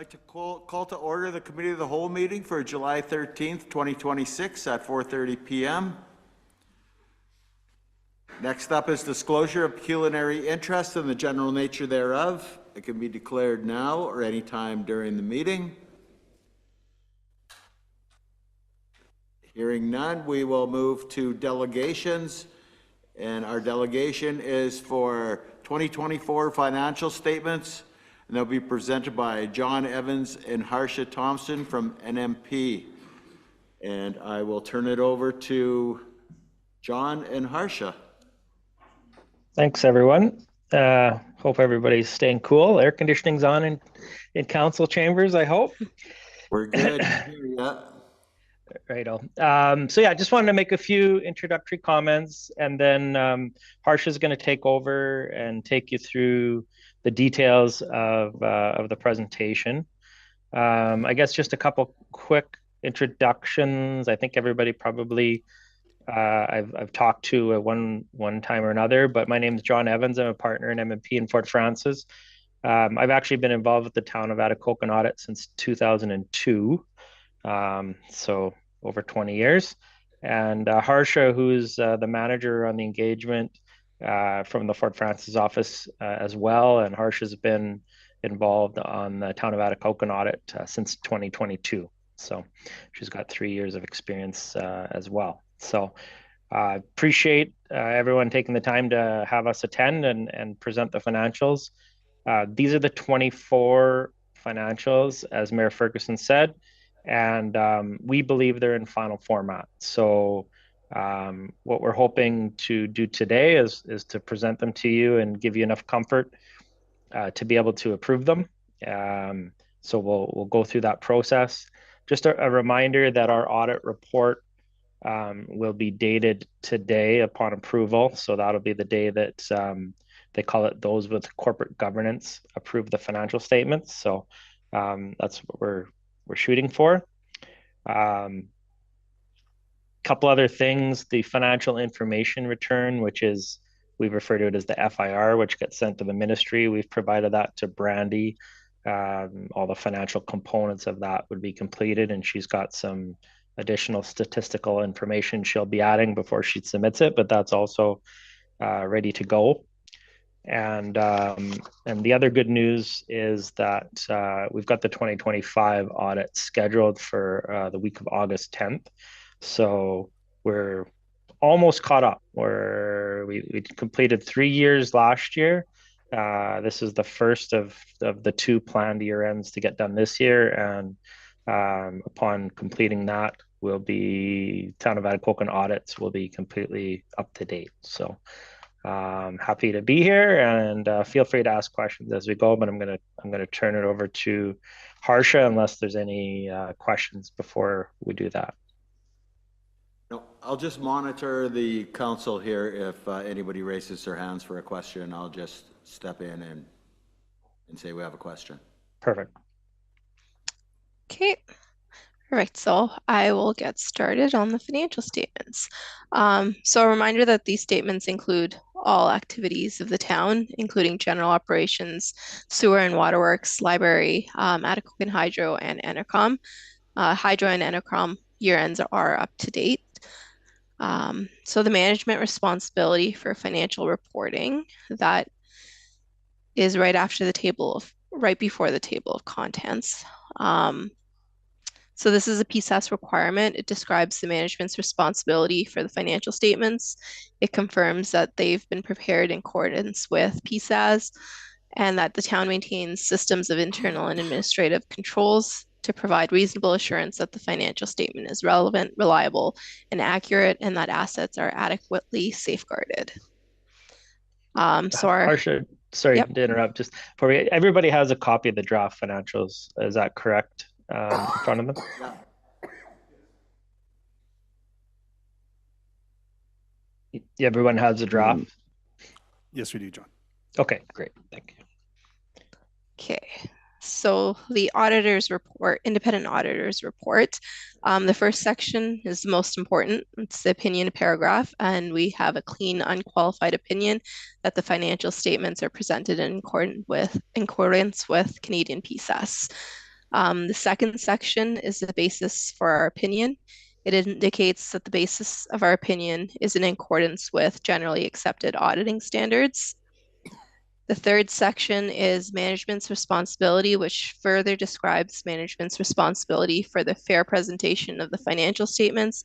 I'd like to call to order the Committee of the Whole meeting for July 13th, 2026 at 4:30 p.m. Next up is disclosure of pecuniary interest and the general nature thereof. It can be declared now or any time during the meeting. Hearing none, we will move to delegations. And our delegation is for 2024 financial statements, and they'll be presented by John Evans and Harsha Thompson from NMP. And I will turn it over to John and Harsha. Thanks, everyone. Hope everybody's staying cool. Air conditioning's on in council chambers, I hope. We're good. Yeah. Righto. So yeah, I just wanted to make a few introductory comments, and then Harsha's going to take over and take you through the details of the presentation. I guess just a couple quick introductions. I think everybody probably I've talked to one time or another, but my name is John Evans. I'm a partner in MMP in Fort Frances. I've actually been involved with the town of Atikokan audit since 2002. So over 20 years. And Harsha, who's the manager on the engagement from the Fort Frances office as well. And Harsha's been involved on the town of Atikokan audit since 2022. So she's got 3 years of experience as well. So appreciate everyone taking the time to have us attend and present the financials. These are the 24 financials, as Mayor Ferguson said, and we believe they're in final format. So what we're hoping to do today is to present them to you and give you enough comfort to be able to approve them. So we'll go through that process. Just a reminder that our audit report will be dated today upon approval. So that'll be the day that they call it those with corporate governance approve the financial statements. So that's what we're shooting for. Couple other things, the financial information return, which is, we refer to it as the FIR, which gets sent to the ministry. We've provided that to Brandy. All the financial components of that would be completed, and she's got some additional statistical information she'll be adding before she submits it, but that's also ready to go. And the other good news is that we've got the 2025 audit scheduled for the week of August 10th. So we're almost caught up. We completed 3 years last year. This is the first of the 2 planned year ends to get done this year. And upon completing that, town of Atikokan audits will be completely up to date. So happy to be here, and feel free to ask questions as we go, but I'm gonna turn it over to Harsha unless there's any questions before we do that. No, I'll just monitor the council here. If anybody raises their hands for a question, I'll just step in and say we have a question. Perfect. Okay. All right, so I will get started on the financial statements. So a reminder that these statements include all activities of the town, including general operations, sewer and waterworks, library, Atikokan Hydro, and Enercom. Hydro and Enercom year ends are up to date. So the management responsibility for financial reporting, that is right before the table of contents. So this is a PSAS requirement. It describes the management's responsibility for the financial statements. It confirms that they've been prepared in accordance with PSAS and that the town maintains systems of internal and administrative controls to provide reasonable assurance that the financial statement is relevant, reliable, and accurate, and that assets are adequately safeguarded. Harsha, sorry to interrupt. Just for everybody has a copy of the draft financials. Is that correct? In front of them? Yeah. Everyone has a draft? Yes, we do, John. Okay, great. Thank you. Okay, so the auditor's report, independent auditor's report. The first section is the most important. It's the opinion paragraph, and we have a clean, unqualified opinion that the financial statements are presented in accordance with Canadian PSAS. The second section is the basis for our opinion. It indicates that the basis of our opinion is in accordance with generally accepted auditing standards. The third section is management's responsibility, which further describes management's responsibility for the fair presentation of the financial statements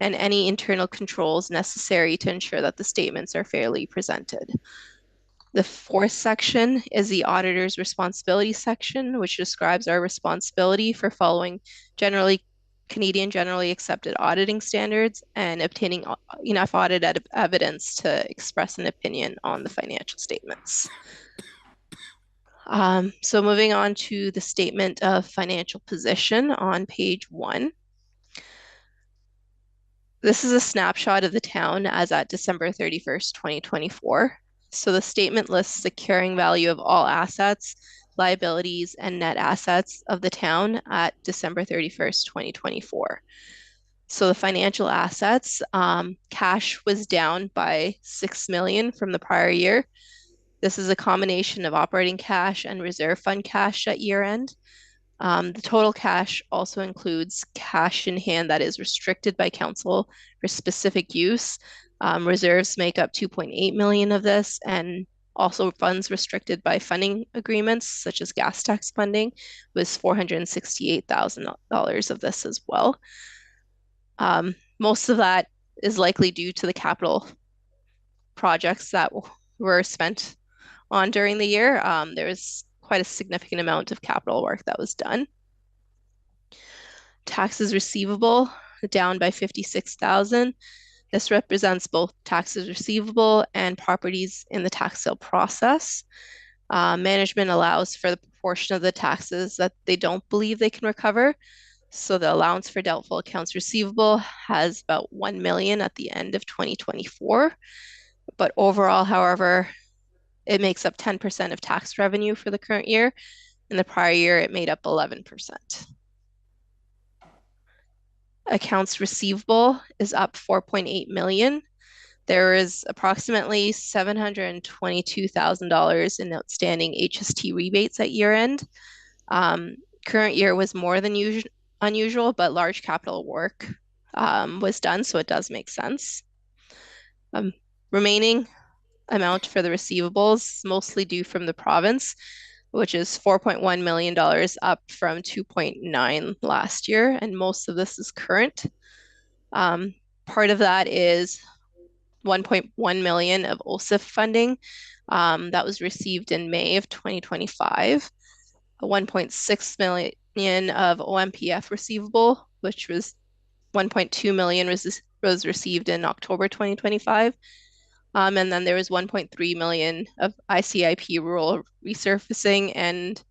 and any internal controls necessary to ensure that the statements are fairly presented. The fourth section is the auditor's responsibility section, which describes our responsibility for following Canadian generally accepted auditing standards and obtaining enough audit evidence to express an opinion on the financial statements. So moving on to the statement of financial position on page 1. This is a snapshot of the town as at December 31st, 2024. So the statement lists the carrying value of all assets, liabilities, and net assets of the town at December 31st, 2024. So the financial assets, cash was down by $6 million from the prior year. This is a combination of operating cash and reserve fund cash at year end. The total cash also includes cash in hand that is restricted by council for specific use. Reserves make up 2.8 million of this, and also funds restricted by funding agreements, such as gas tax funding, was $468,000 of this as well. Most of that is likely due to the capital projects that were spent on during the year. There was quite a significant amount of capital work that was done. Taxes receivable down by 56,000. This represents both taxes receivable and properties in the tax sale process. Management allows for the proportion of the taxes that they don't believe they can recover. So the allowance for doubtful accounts receivable has about 1 million at the end of 2024. But overall, however, it makes up 10% of tax revenue for the current year. In the prior year, it made up 11%. Accounts receivable is up 4.8 million. There is approximately $722,000 in outstanding HST rebates at year end. Current year was more than unusual, but large capital work was done, so it does make sense. Remaining amount for the receivables, mostly due from the province, which is $4.1 million, up from 2.9 last year, and most of this is current. Part of that is 1.1 million of OSIF funding that was received in May of 2025, 1.6 million of OMPF receivable, which was 1.2 million was received in October 2025. And then there was 1.3 million of ICIP rural resurfacing and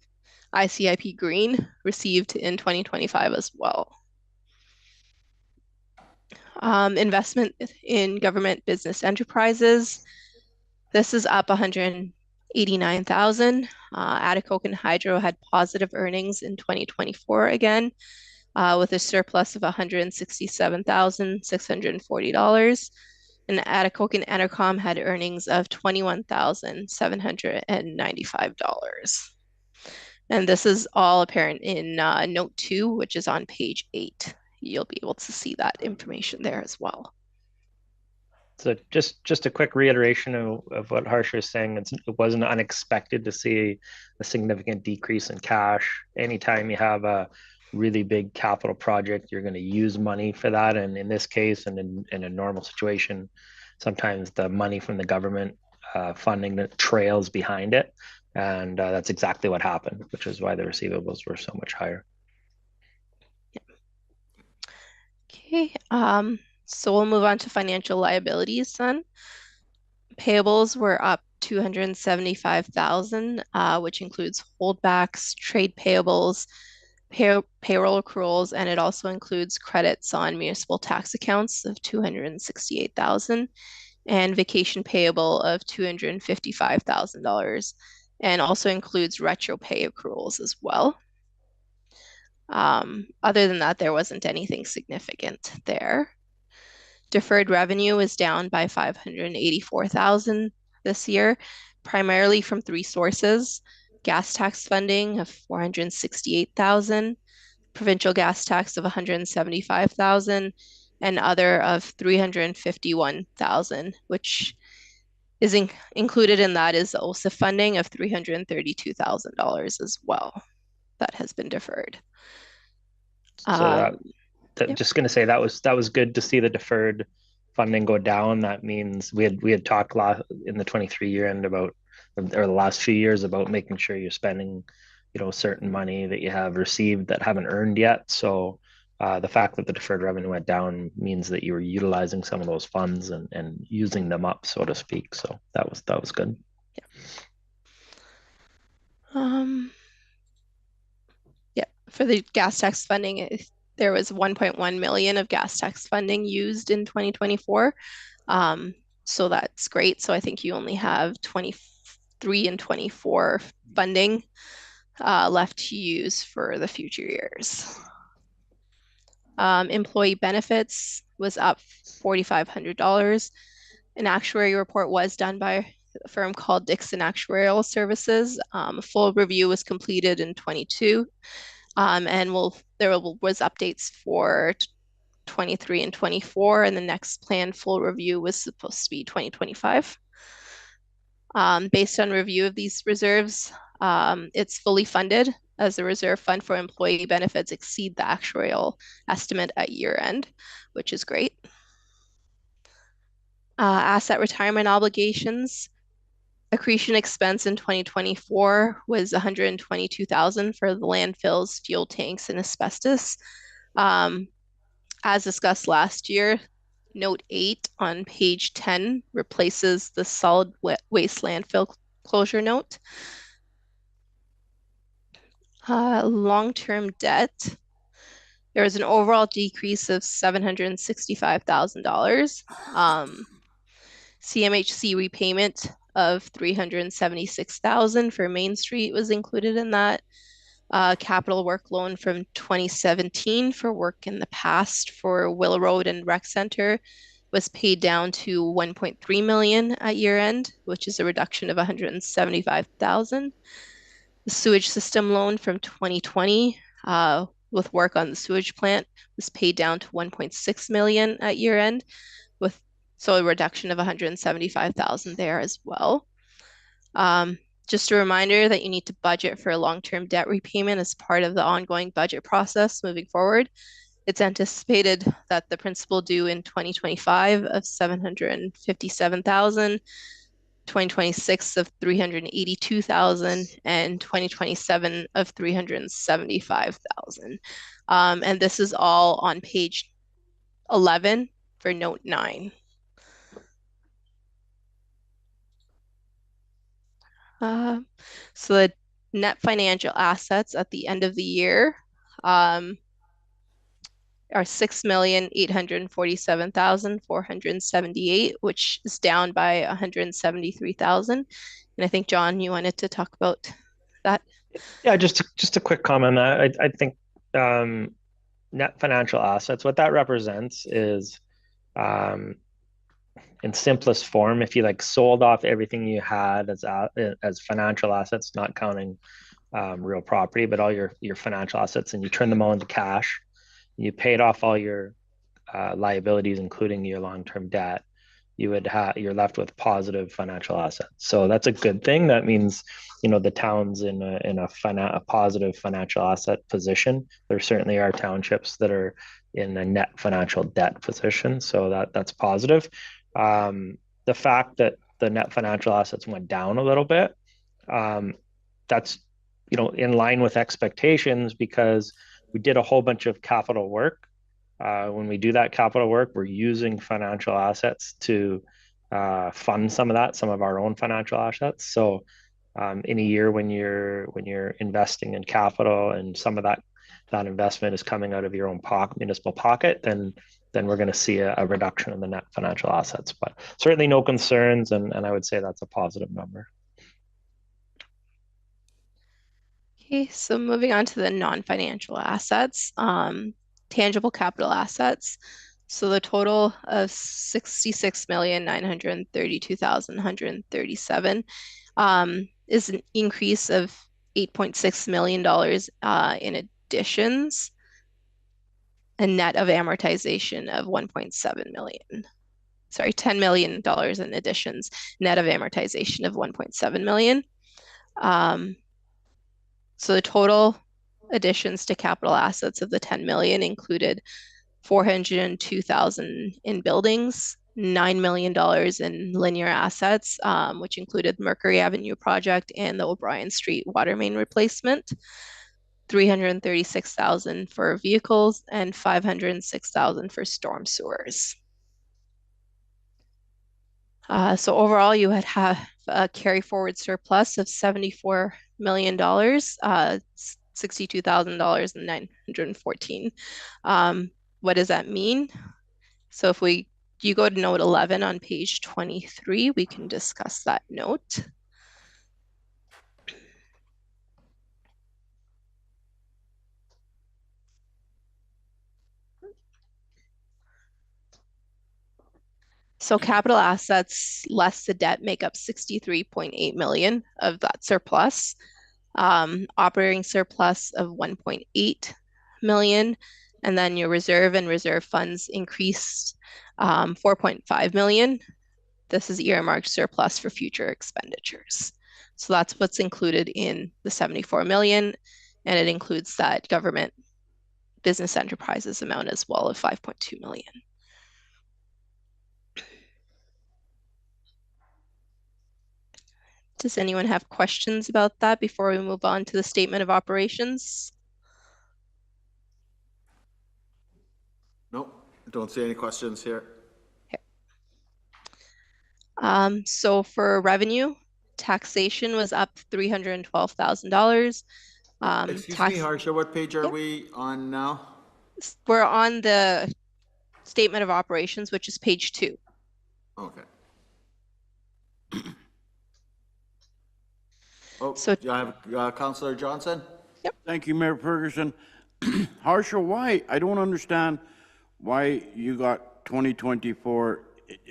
ICIP green received in 2025 as well. Investment in government business enterprises. This is up 189,000. Atikokan Hydro had positive earnings in 2024 again, with a surplus of $167,640. And Atikokan Enercom had earnings of $21,795. And this is all apparent in note 2, which is on page 8. You'll be able to see that information there as well. So just a quick reiteration of what Harsha is saying. It wasn't unexpected to see a significant decrease in cash. Anytime you have a really big capital project, you're going to use money for that. And in this case, and in a normal situation, sometimes the money from the government funding that trails behind it. And that's exactly what happened, which is why the receivables were so much higher. Okay, so we'll move on to financial liabilities then. Payables were up 275,000, which includes holdbacks, trade payables, payroll accruals, and it also includes credits on municipal tax accounts of 268,000 and vacation payable of $255,000, and also includes retro pay accruals as well. Other than that, there wasn't anything significant there. Deferred revenue is down by 584,000 this year, primarily from 3 sources. gas tax funding of 468,000, provincial gas tax of 175,000, and other of 351,000, which is included in that is the OSIF funding of $332,000 as well that has been deferred. So Yep. just going to say that was good to see the deferred funding go down. That means we had talked in the 23 year end about, or the last few years, about making sure you're spending, certain money that you have received that haven't earned yet. So the fact that the deferred revenue went down means that you were utilizing some of those funds and using them up, so to speak. So that was good. Yeah. For the gas tax funding, there was 1.1 million of gas tax funding used in 2024. So that's great. So I think you only have 23 and 24 funding left to use for the future years. Employee benefits was up $4,500. An actuary report was done by a firm called Dixon Actuarial Services. A full review was completed in 22. And there was updates for 23 and 24, and the next planned full review was supposed to be 2025. Based on review of these reserves, it's fully funded as the reserve fund for employee benefits exceed the actuarial estimate at year end, which is great. Asset retirement obligations. Accretion expense in 2024 was 122,000 for the landfills, fuel tanks, and asbestos. As discussed last year, note 8 on page 10 replaces the solid waste landfill closure note. Long-term debt. There was an overall decrease of $765,000. CMHC repayment of $376,000 for Main Street was included in that. Capital work loan from 2017 for work in the past for Willow Road and Rec Center was paid down to 1.3 million at year end, which is a reduction of 175,000. The sewage system loan from 2020 with work on the sewage plant was paid down to 1.6 million at year end, so a reduction of 175,000 there as well. Just a reminder that you need to budget for a long-term debt repayment as part of the ongoing budget process moving forward. It's anticipated that the principal due in 2025 of 757,000, 2026 of 382,000, and 2027 of 375,000. And this is all on page 11 for note 9. So the net financial assets at the end of the year are 6,847,478, which is down by 173,000. And I think, John, you wanted to talk about that. Yeah, just a quick comment on that. I think net financial assets, what that represents is, in simplest form, if you sold off everything you had as financial assets, not counting real property, but all your financial assets, and you turn them all into cash, you paid off all your liabilities, including your long-term debt, you're left with positive financial assets. So that's a good thing. That means the town's in a positive financial asset position. There certainly are townships that are in a net financial debt position, so that's positive. The fact that the net financial assets went down a little bit, that's in line with expectations, because we did a whole bunch of capital work. When we do that capital work, we're using financial assets to fund some of our own financial assets. So in a year when you're investing in capital and some of that investment is coming out of your own municipal pocket, then we're going to see a reduction in the net financial assets. But certainly no concerns, and I would say that's a positive number. Okay, so moving on to the non-financial assets, tangible capital assets. So the total of 66,932,137 is an increase of $8.6 million in additions, and net of amortization of 1.7 million. Sorry, $10 million in additions, net of amortization of 1.7 million. So the total additions to capital assets of the 10 million included 402,000 in buildings, $9 million in linear assets, which included Mercury Avenue project and the O'Brien Street water main replacement, 336,000 for vehicles, and 506,000 for storm sewers. So overall, you would have a carry forward surplus of $74 million, $62,914. What does that mean? So if you go to note 11 on page 23, we can discuss that note. So capital assets less the debt make up 63.8 million of that surplus. Operating surplus of 1.8 million, and then your reserve and reserve funds increased 4.5 million. This is earmarked surplus for future expenditures. So that's what's included in the 74 million, and it includes that government business enterprises amount as well of 5.2 million. Does anyone have questions about that before we move on to the statement of operations? Nope, don't see any questions here. So for revenue, taxation was up $312,000. Excuse me, Harsha, what page are we on now? We're on the statement of operations, which is page 2. Okay. Oh, So- do I have Councillor Johnson? Thank you, Mayor Ferguson. Harsha, why? I don't understand why you got 2024.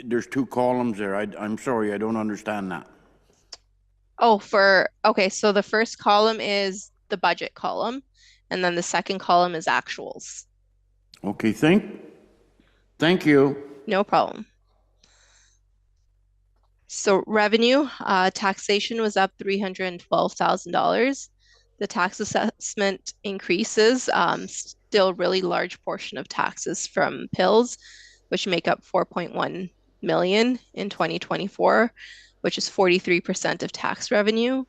There's 2 columns there. I'm sorry, I don't understand that. Oh, okay, so the first column is the budget column, and then the second column is actuals. Okay, thank you. No problem. So revenue, taxation was up $312,000. The tax assessment increases, still really large portion of taxes from pills, which make up 4.1 million in 2024, which is 43% of tax revenue.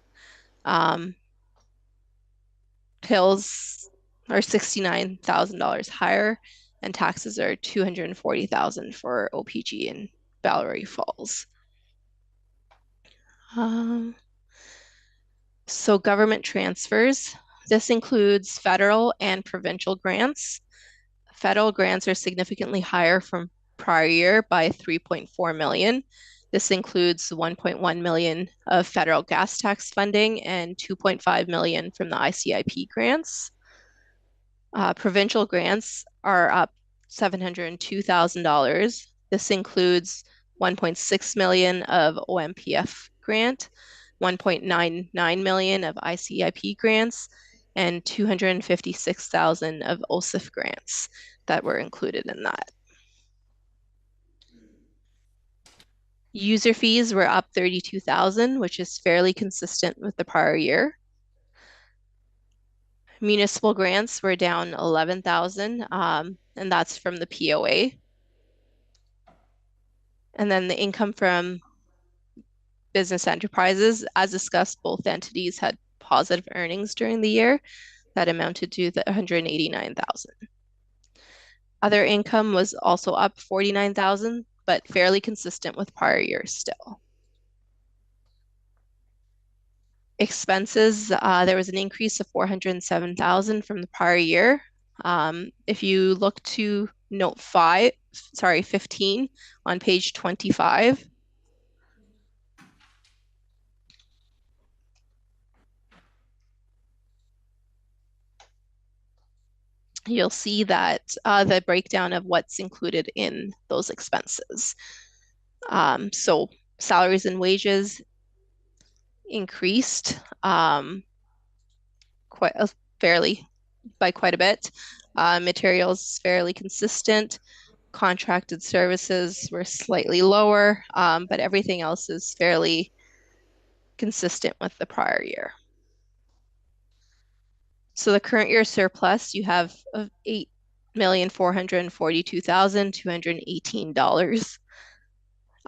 Pills are $69,000 higher, and taxes are $240,000 for OPG in Bellary Falls. So government transfers, this includes federal and provincial grants. Federal grants are significantly higher from prior year by 3.4 million. This includes 1.1 million of federal gas tax funding and 2.5 million from the ICIP grants. Provincial grants are up $702,000. This includes 1.6 million of OMPF grant, 1.99 million of ICIP grants, and 256,000 of OSIF grants that were included in that. User fees were up 32,000, which is fairly consistent with the prior year. Municipal grants were down 11,000, and that's from the POA. And then the income from business enterprises, as discussed, both entities had positive earnings during the year that amounted to 189,000. Other income was also up 49,000, but fairly consistent with prior years still. Expenses, there was an increase of 407,000 from the prior year. If you look to note 15 on page 25, you'll see that the breakdown of what's included in those expenses. So salaries and wages increased. by quite a bit. Materials fairly consistent. Contracted services were slightly lower, but everything else is fairly consistent with the prior year. So the current year surplus, you have of $8,442,218.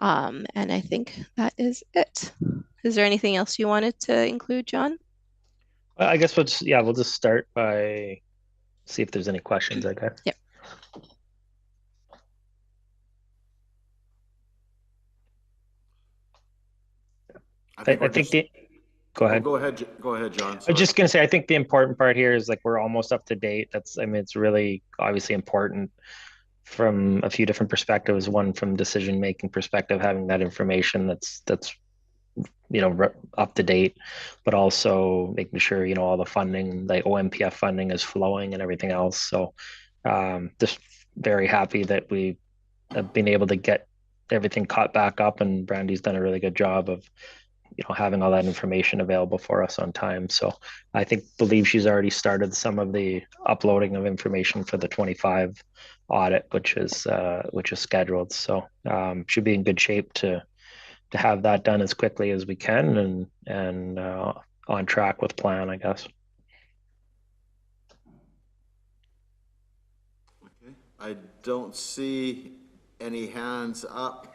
And I think that is it. Is there anything else you wanted to include, John? I guess we'll just start by see if there's any questions, I guess. Yep. I think go ahead. Go ahead, John. I was just gonna say, I think the important part here is like we're almost up to date. I mean, it's really obviously important from a few different perspectives. One, from decision-making perspective, having that information that's up to date, but also making sure, all the funding, like OMPF funding is flowing and everything else. So just very happy that we have been able to get everything caught back up, and Brandy's done a really good job of having all that information available for us on time. So I believe she's already started some of the uploading of information for the 25 audit, which is scheduled. So should be in good shape to have that done as quickly as we can, and on track with plan, I guess. Okay. I don't see any hands up.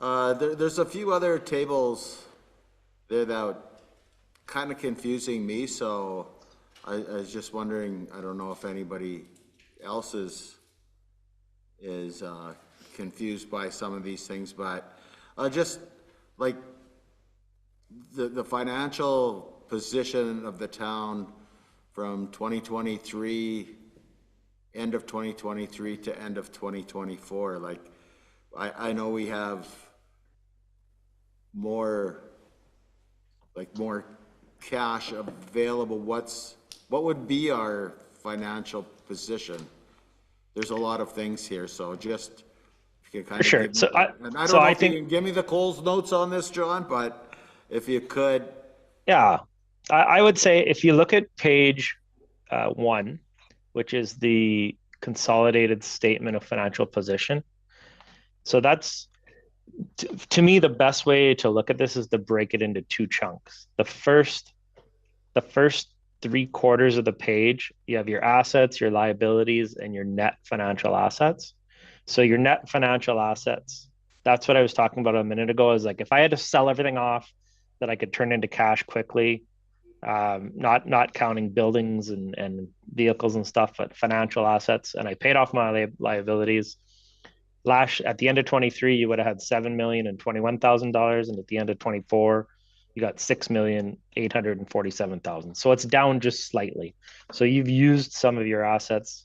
There's a few other tables there that kind of confusing me, so I was just wondering, I don't know if anybody else is confused by some of these things, but just like the financial position of the town from 2023, end of 2023 to end of 2024, like I know we have more cash available. What would be our financial position? There's a lot of things here, so just if you kind of Sure. give me So and I don't know if you can give me the Coles notes on this, John, but if you could. Yeah, I would say if you look at page 1, which is the consolidated statement of financial position. So that's, to me, the best way to look at this is to break it into 2 chunks. The first 3/4 of the page, you have your assets, your liabilities, and your net financial assets. So your net financial assets, that's what I was talking about a minute ago, is like if I had to sell everything off that I could turn into cash quickly, not counting buildings and vehicles and stuff, but financial assets, and I paid off my liabilities. At the end of 23, you would have had $7,021,000, and at the end of 24, you got $6,847,000. So it's down just slightly. So you've used some of your assets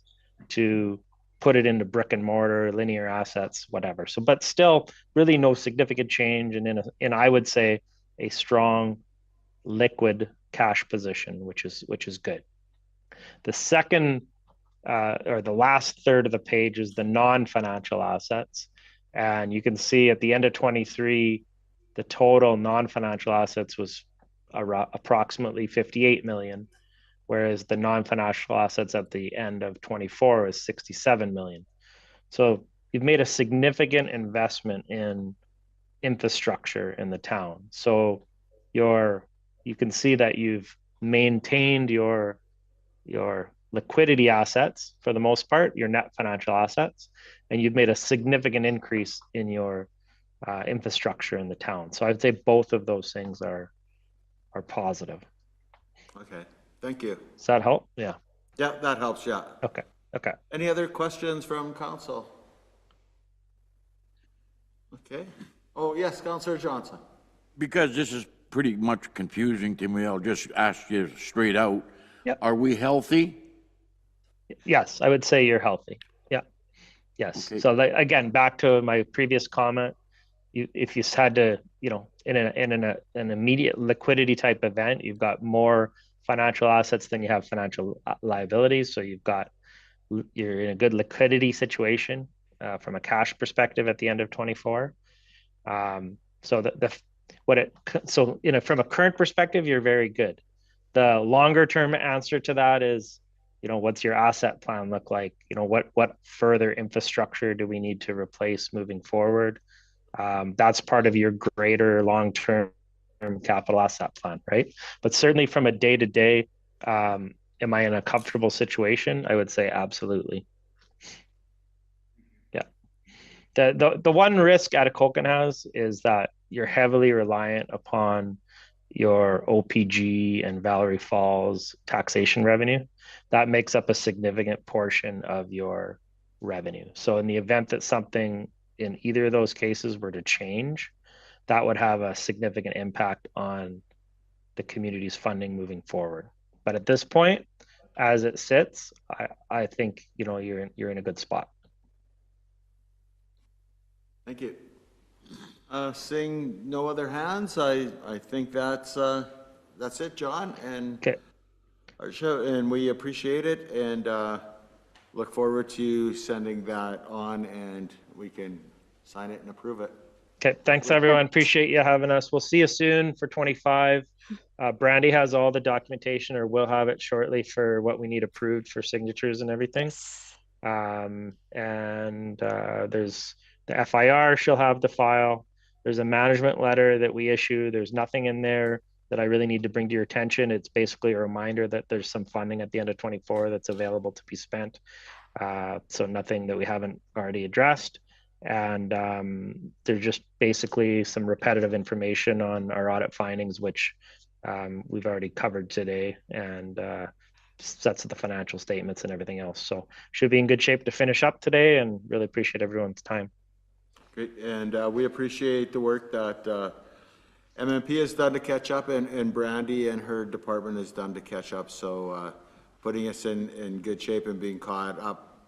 to put it into brick and mortar, linear assets, whatever. So, but still, really no significant change, and I would say a strong liquid cash position, which is good. The second or the last third of the page is the non-financial assets. And you can see at the end of 23, the total non-financial assets was approximately 58 million, whereas the non-financial assets at the end of 24 is 67 million. So you've made a significant investment in infrastructure in the town. So you can see that you've maintained your liquidity assets for the most part, your net financial assets, and you've made a significant increase in your infrastructure in the town. So I'd say both of those things are positive. Okay, thank you. Does that help? Yeah. Yeah, that helps, yeah. Okay. Any other questions from council? Okay. Oh, yes, Councillor Johnson. Because this is pretty much confusing to me, I'll just ask you straight out. Yep. Are we healthy? Yes, I would say you're healthy. Yeah. Yes. Okay. So again, back to my previous comment, if you had to, in an immediate liquidity type event, you've got more financial assets than you have financial liabilities. So you're in a good liquidity situation from a cash perspective at the end of 24. So from a current perspective, you're very good. The longer term answer to that is, what's your asset plan look like? What further infrastructure do we need to replace moving forward? That's part of your greater long term capital asset plan, right? But certainly from a day to day, am I in a comfortable situation? I would say absolutely. Yeah. The one risk Atikokan has is that you're heavily reliant upon your OPG and Valerie Falls taxation revenue. That makes up a significant portion of your revenue. So in the event that something in either of those cases were to change, that would have a significant impact on the community's funding moving forward. But at this point, as it sits, I think you're in a good spot. Thank you. Seeing no other hands, I think that's it, John, and Okay. our show, and we appreciate it, and look forward to sending that on, and we can sign it and approve it. Okay, thanks everyone. Appreciate you having us. We'll see you soon for 25. Brandy has all the documentation, or will have it shortly, for what we need approved for signatures and everything. There's the FIR, she'll have the file. There's a management letter that we issue. There's nothing in there that I really need to bring to your attention. It's basically a reminder that there's some funding at the end of 24 that's available to be spent. So nothing that we haven't already addressed. And there's just basically some repetitive information on our audit findings, which we've already covered today, and sets of the financial statements and everything else. So should be in good shape to finish up today, and really appreciate everyone's time. Great, and we appreciate the work that MMP has done to catch up, and Brandy and her department has done to catch up. So putting us in good shape and being caught up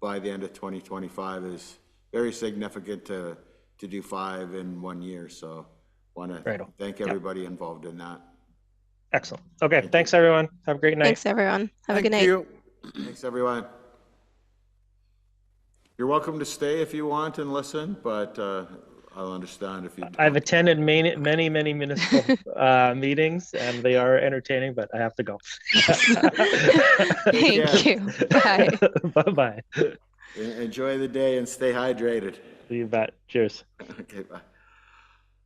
by the end of 2025 is very significant to do 5 in 1 year. So want to thank everybody involved in that. Excellent. Okay, thanks everyone. Have a great night. Thanks everyone. Have a good night. Thank you. Thanks, everyone. You're welcome to stay if you want and listen, but I'll understand if you don't. I've attended many municipal meetings, and they are entertaining, but I have to go. Thank you. Bye. Bye-bye. Enjoy the day and stay hydrated. You bet. Cheers. Okay, bye.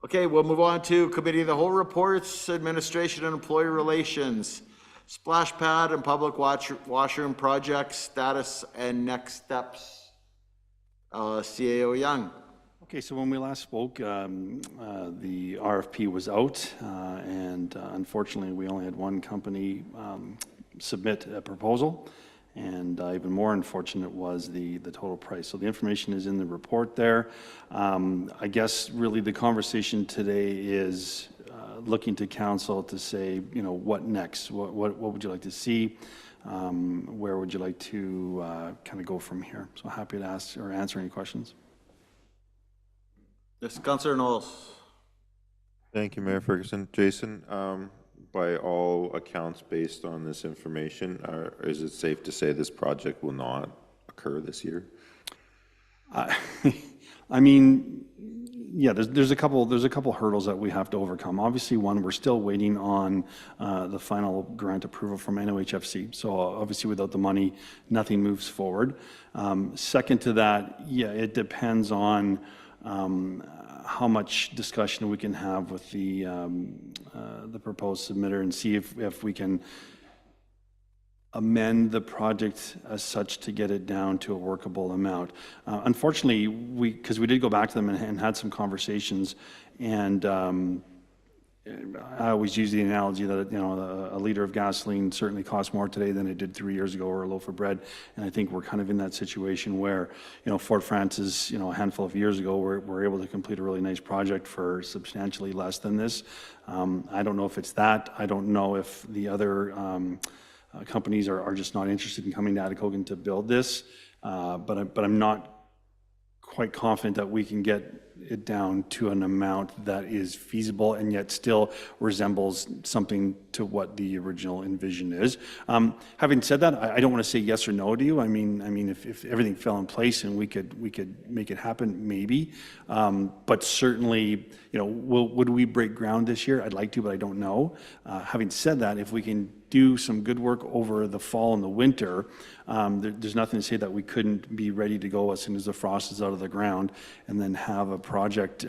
Okay, we'll move on to Committee of the Whole reports, Administration and Employee Relations, splash pad and public washroom projects, status and next steps. CAO Young. Okay, so when we last spoke, the RFP was out, and unfortunately, we only had one company submit a proposal, and even more unfortunate was the total price. So the information is in the report there. I guess really the conversation today is looking to council to say, what next? What would you like to see? Where would you like to kind of go from here? So happy to ask or answer any questions. Yes, Councillor Knowles. Thank you, Mayor Ferguson. Jason, by all accounts, based on this information, is it safe to say this project will not occur this year? I mean, yeah, there's a couple hurdles that we have to overcome. Obviously, one, we're still waiting on the final grant approval from NOHFC. So obviously, without the money, nothing moves forward. Second to that, yeah, it depends on how much discussion we can have with the proposed submitter and see if we can amend the project as such to get it down to a workable amount. Unfortunately, because we did go back to them and had some conversations, and I always use the analogy that a liter of gasoline certainly costs more today than it did 3 years ago, or a loaf of bread. And I think we're kind of in that situation where Fort Francis, a handful of years ago, we're able to complete a really nice project for substantially less than this. I don't know if it's that. I don't know if the other companies are just not interested in coming to Atikokan to build this, but I'm not quite confident that we can get it down to an amount that is feasible and yet still resembles something to what the original envision is. Having said that, I don't want to say yes or no to you. I mean, if everything fell in place and we could make it happen, maybe. But certainly, would we break ground this year? I'd like to, but I don't know. Having said that, if we can do some good work over the fall and the winter, there's nothing to say that we couldn't be ready to go as soon as the frost is out of the ground, and then have a project,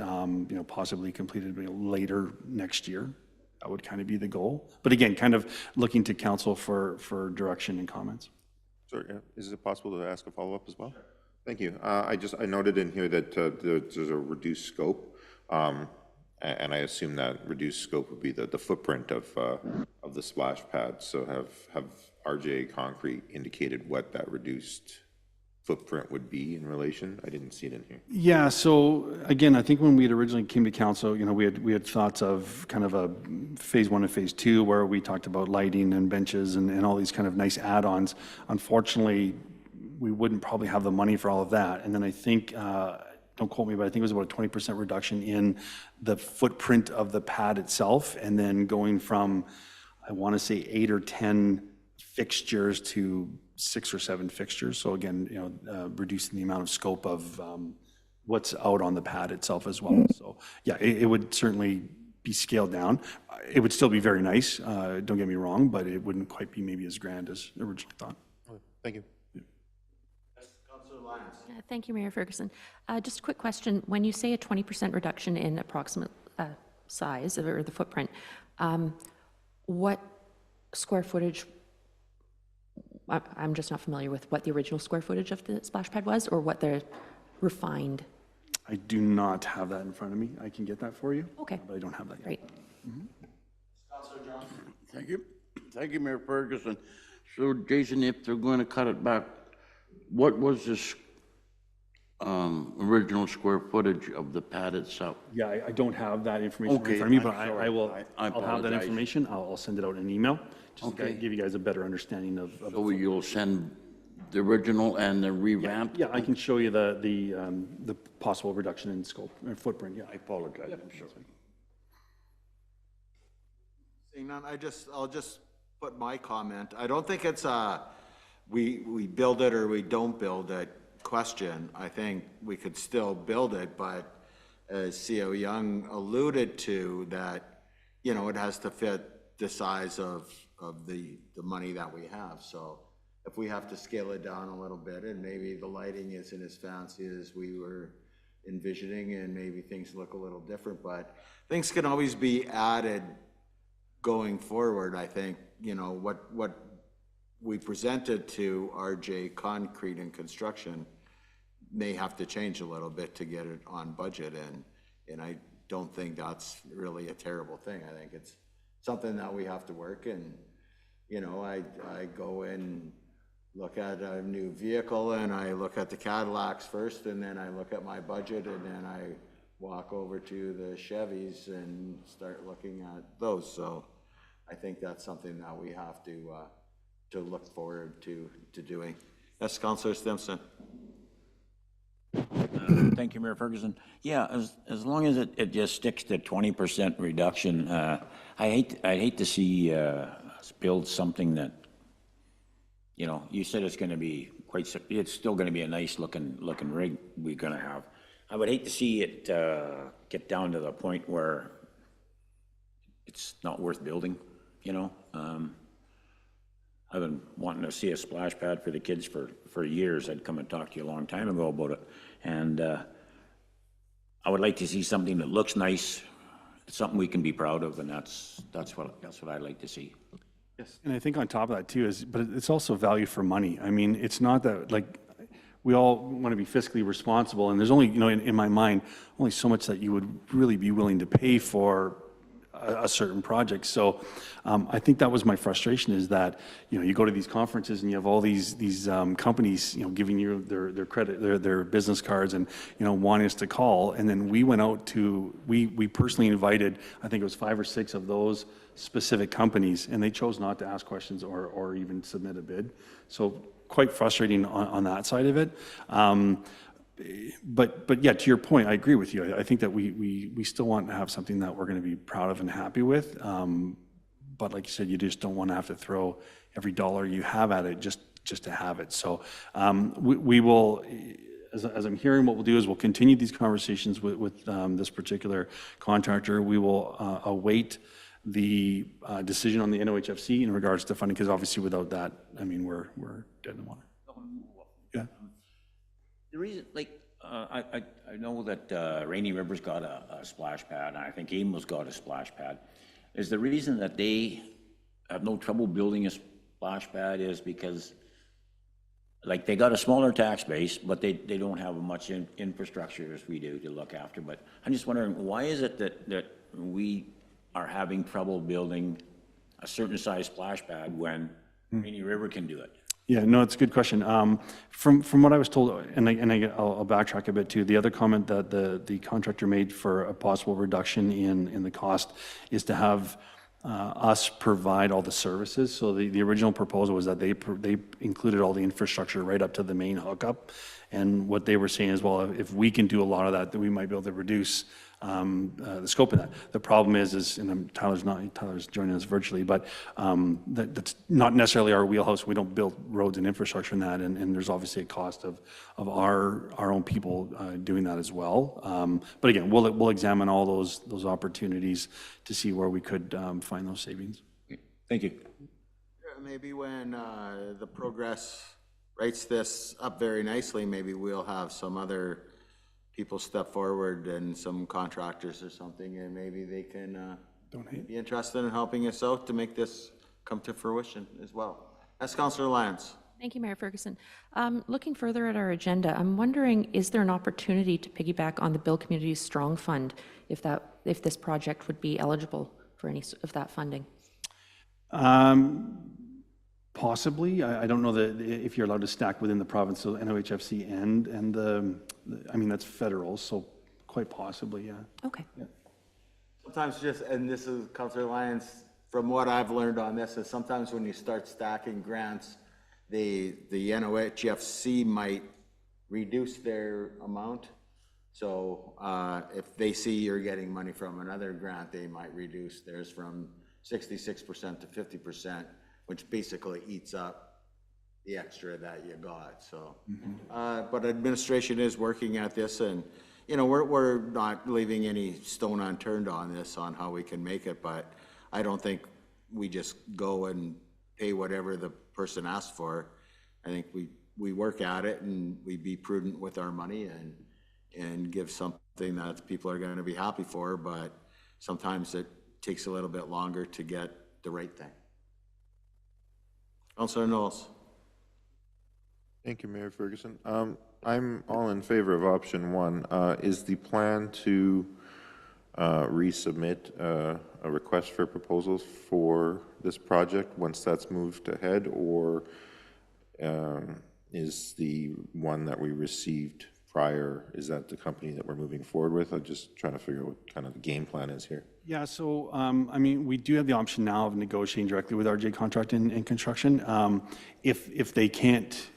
possibly completed later next year. That would kind of be the goal. But again, kind of looking to council for direction and comments. Sorry, is it possible to ask a follow-up as well? Thank you. I noted in here that there's a reduced scope, and I assume that reduced scope would be the footprint of the splash pad. So have RJ Concrete indicated what that reduced footprint would be in relation? I didn't see it in here. Yeah, so again, I think when we had originally came to council, we had thoughts of kind of a phase 1 and phase 2 where we talked about lighting and benches and all these kind of nice add-ons. Unfortunately, we wouldn't probably have the money for all of that. And then I think, don't quote me, but I think it was about a 20% reduction in the footprint of the pad itself, and then going from, I want to say 8 or 10 fixtures to 6 or 7 fixtures. So again, reducing the amount of scope of what's out on the pad itself as well. So yeah, it would certainly be scaled down. It would still be very nice, don't get me wrong, but it wouldn't quite be maybe as grand as originally thought. Thank you. Thank you, Mayor Ferguson. Just a quick question. When you say a 20% reduction in approximate size or the footprint, what square footage, I'm just not familiar with what the original square footage of the splash pad was, or what the refined? I do not have that in front of me. I can get that for you. Okay. But I don't have that yet. Great. Thank you. Thank you, Mayor Ferguson. So Jason, if they're going to cut it back, what was this original square footage of the pad itself? Yeah, I don't have that information in Okay, front of me, I'm but sorry. I will, I I'll have that apologize. information. I'll send it out in an email, just to Okay. give you guys a better understanding of. So you'll send the original and the revamped? Yeah, I can show you the possible reduction in scope or footprint, yeah. I apologize, I'm sorry. Seeing none, I'll just put my comment. I don't think it's we build it or we don't build it question. I think we could still build it, but as CO Young alluded to, that, it has to fit the size of the money that we have. So if we have to scale it down a little bit, and maybe the lighting isn't as fancy as we were envisioning, and maybe things look a little different, but things can always be added going forward. I think, what we presented to RJ Concrete and Construction may have to change a little bit to get it on budget, and I don't think that's really a terrible thing. I think it's something that we have to work, and, I go in, look at a new vehicle, and I look at the Cadillacs first, and then I look at my budget, and then I walk over to the Chevys and start looking at those. So I think that's something that we have to look forward to doing. Yes, Councillor Stimson. Thank you, Mayor Ferguson. Yeah, as long as it just sticks to 20% reduction, I'd hate to see us build something that, you said it's going to be it's still going to be a nice looking rig we're going to have. I would hate to see it get down to the point where it's not worth building, I've been wanting to see a splash pad for the kids for years. I'd come and talk to you a long time ago about it. And I would like to see something that looks nice, something we can be proud of, and that's what I'd like to see. Yes, and I think on top of that too but it's also value for money. I mean, it's not that, we all want to be fiscally responsible, and there's only, in my mind, only so much that you would really be willing to pay for a certain project. So I think that was my frustration, is that, you go to these conferences and you have all these companies, giving you their credit, their business cards, and, wanting us to call. And then we went out we personally invited, I think it was 5 or 6 of those specific companies, and they chose not to ask questions or even submit a bid. So quite frustrating on that side of it. But yeah, to your point, I agree with you. I think that we still want to have something that we're going to be proud of and happy with. But like you said, you just don't want to have to throw every dollar you have at it just to have it. So we will, as I'm hearing, what we'll do is we'll continue these conversations with this particular contractor. We will await the decision on the NOHFC in regards to funding, because obviously without that, I mean, we're dead in the water. Yeah. The reason, like, I know that Rainy River's got a splash pad, and I think Amos's got a splash pad. Is the reason that they have no trouble building a splash pad is because, like, they got a smaller tax base, but they don't have much infrastructure as we do to look after. But I'm just wondering, why is it that we are having trouble building a certain size splash pad when Rainy River can do it? Yeah, no, it's a good question. From what I was told, I'll backtrack a bit too. The other comment that the contractor made for a possible reduction in the cost is to have us provide all the services. So the original proposal was that they included all the infrastructure right up to the main hookup. And what they were saying is, well, if we can do a lot of that, then we might be able to reduce the scope of that. The problem is, and Tyler's joining us virtually, but that's not necessarily our wheelhouse. We don't build roads and infrastructure in that, and there's obviously a cost of our own people doing that as well. But again, we'll examine all those opportunities to see where we could find those savings. Thank you. Maybe when the Progress writes this up very nicely, maybe we'll have some other people step forward and some contractors or something, and maybe they can be interested in helping us out to make this come to fruition as well. That's Councillor Lyons. Thank you, Mayor Ferguson. Looking further at our agenda, I'm wondering, is there an opportunity to piggyback on the Bill Communities Strong Fund if this project would be eligible for any of that funding? Possibly. I don't know that if you're allowed to stack within the province, so NOHFC and I mean, that's federal, so quite possibly, yeah. Okay. Yeah. Sometimes and this is Councillor Lyons, from what I've learned on this, is sometimes when you start stacking grants, the NOHFC might reduce their amount. So if they see you're getting money from another grant, they might reduce theirs from 66% to 50%, which basically eats up the extra that you got. So, but administration is working at this, and you know, we're not leaving any stone unturned on this, on how we can make it. But I don't think we just go and pay whatever the person asks for. I think we work at it, and we be prudent with our money, and give something that people are going to be happy for. But sometimes it takes a little bit longer to get the right thing. Councillor Knowles. Thank you, Mayor Ferguson. I'm all in favor of option one. Is the plan to resubmit a request for proposals for this project once that's moved ahead, or is the one that we received prior, is that the company that we're moving forward with? I'm just trying to figure out what kind of the game plan is here. Yeah, so, I mean, we do have the option now of negotiating directly with RJ Contract and Construction. If they can't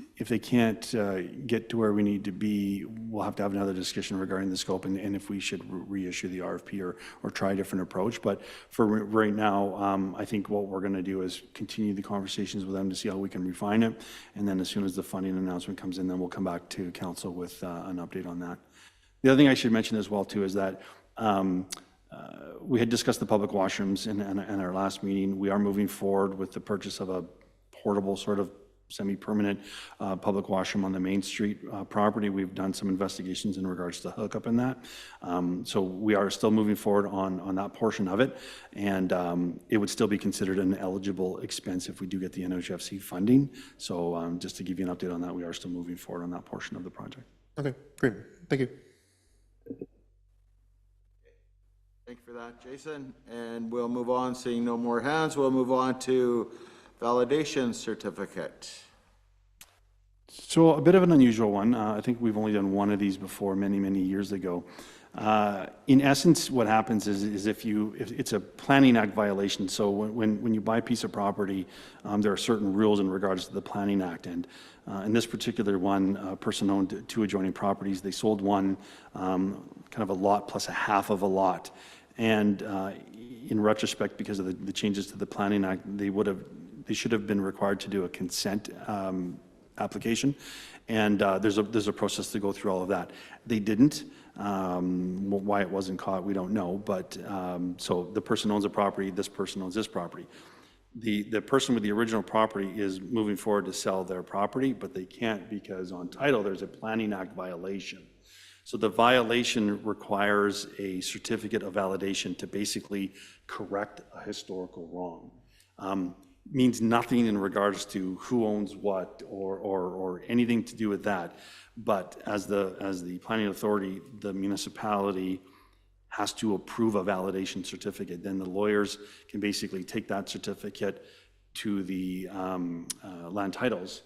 get to where we need to be, we'll have to have another discussion regarding the scope and if we should reissue the RFP or try a different approach. But for right now, I think what we're going to do is continue the conversations with them to see how we can refine it. And then as soon as the funding announcement comes in, then we'll come back to council with an update on that. The other thing I should mention as well, too, is that we had discussed the public washrooms in our last meeting. We are moving forward with the purchase of a portable sort of semi-permanent public washroom on the Main Street property. We've done some investigations in regards to hookup in that. So we are still moving forward on that portion of it. And it would still be considered an eligible expense if we do get the NOHFC funding. So just to give you an update on that, we are still moving forward on that portion of the project. Okay, great. Thank you. Thank you for that, Jason. And we'll move on, seeing no more hands, we'll move on to validation certificate. So a bit of an unusual one. I think we've only done one of these before many, many years ago. In essence, what happens is if it's a Planning Act violation, so when you buy a piece of property, there are certain rules in regards to the Planning Act. And in this particular one, a person owned 2 adjoining properties. They sold one, kind of a lot plus a half of a lot. And in retrospect, because of the changes to the Planning Act, they should have been required to do a consent application. And there's a process to go through all of that. They didn't. Why it wasn't caught, we don't know. But so the person owns a property, this person owns this property. The person with the original property is moving forward to sell their property, but they can't because on title there's a Planning Act violation. So the violation requires a certificate of validation to basically correct a historical wrong. Means nothing in regards to who owns what or anything to do with that. But as the planning authority, the municipality has to approve a validation certificate. Then the lawyers can basically take that certificate to the land titles,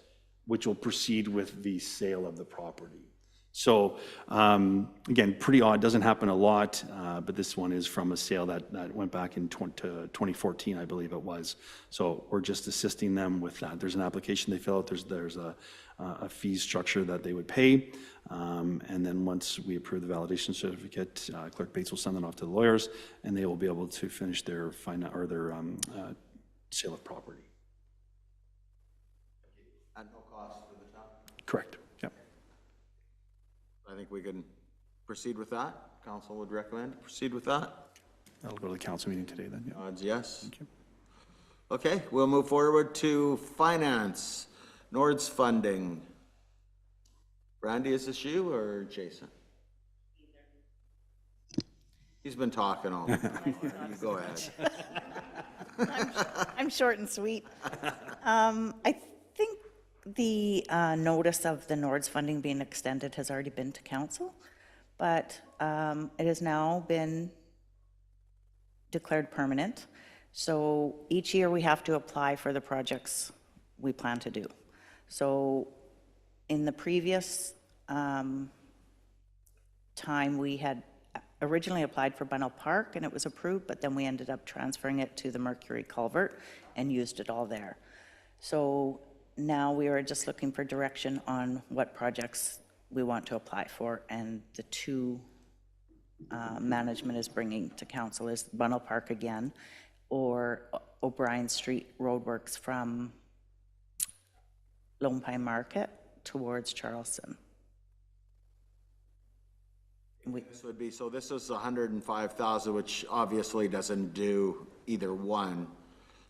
which will proceed with the sale of the property. So again, pretty odd, doesn't happen a lot, but this one is from a sale that went back in 2014, I believe it was. So we're just assisting them with that. There's an application they fill out, there's a fee structure that they would pay, and then once we approve the validation certificate, Clerk Bates will send them off to the lawyers, and they will be able to finish their sale of property. At no cost to the town? Correct, yep. I think we can proceed with that. Council would recommend proceed with that. That'll go to the council meeting today then, yeah. Odds yes. Thank you. Okay, we'll move forward to finance. Nord's funding. Brandy, is this you or Jason? He's been talking all the time. You go ahead. I'm short and sweet. I think the notice of the Nord's funding being extended has already been to council, but it has now been declared permanent. So each year we have to apply for the projects we plan to do. So in the previous time, we had originally applied for Bunnell Park and it was approved, but then we ended up transferring it to the Mercury Culvert and used it all there. So now we are just looking for direction on what projects we want to apply for, and the 2 management is bringing to council is Bunnell Park again, or O'Brien Street Roadworks from Lone Pine Market towards Charleston. This would be, so this is 105,000, which obviously doesn't do either one.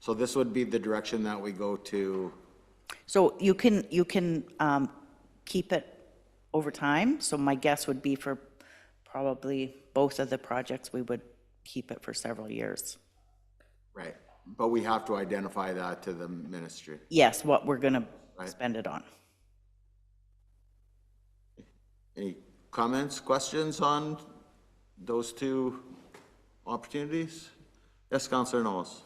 So this would be the direction that we go to. So you can keep it over time. So my guess would be for probably both of the projects, we would keep it for several years. Right, but we have to identify that to the ministry. Yes, what we're going to spend it on. Any comments, questions on those 2 opportunities? Yes, Councillor Knowles.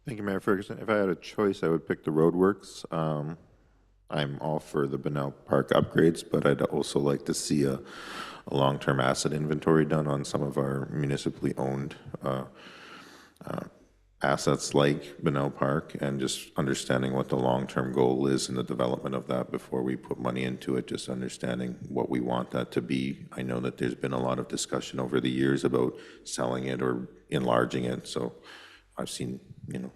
Thank you, Mayor Ferguson. If I had a choice, I would pick the roadworks. I'm all for the Bunnell Park upgrades, but I'd also like to see a long-term asset inventory done on some of our municipally owned assets like Bunnell Park, and just understanding what the long-term goal is in the development of that before we put money into it, just understanding what we want that to be. I know that there's been a lot of discussion over the years about selling it or enlarging it, so I've seen,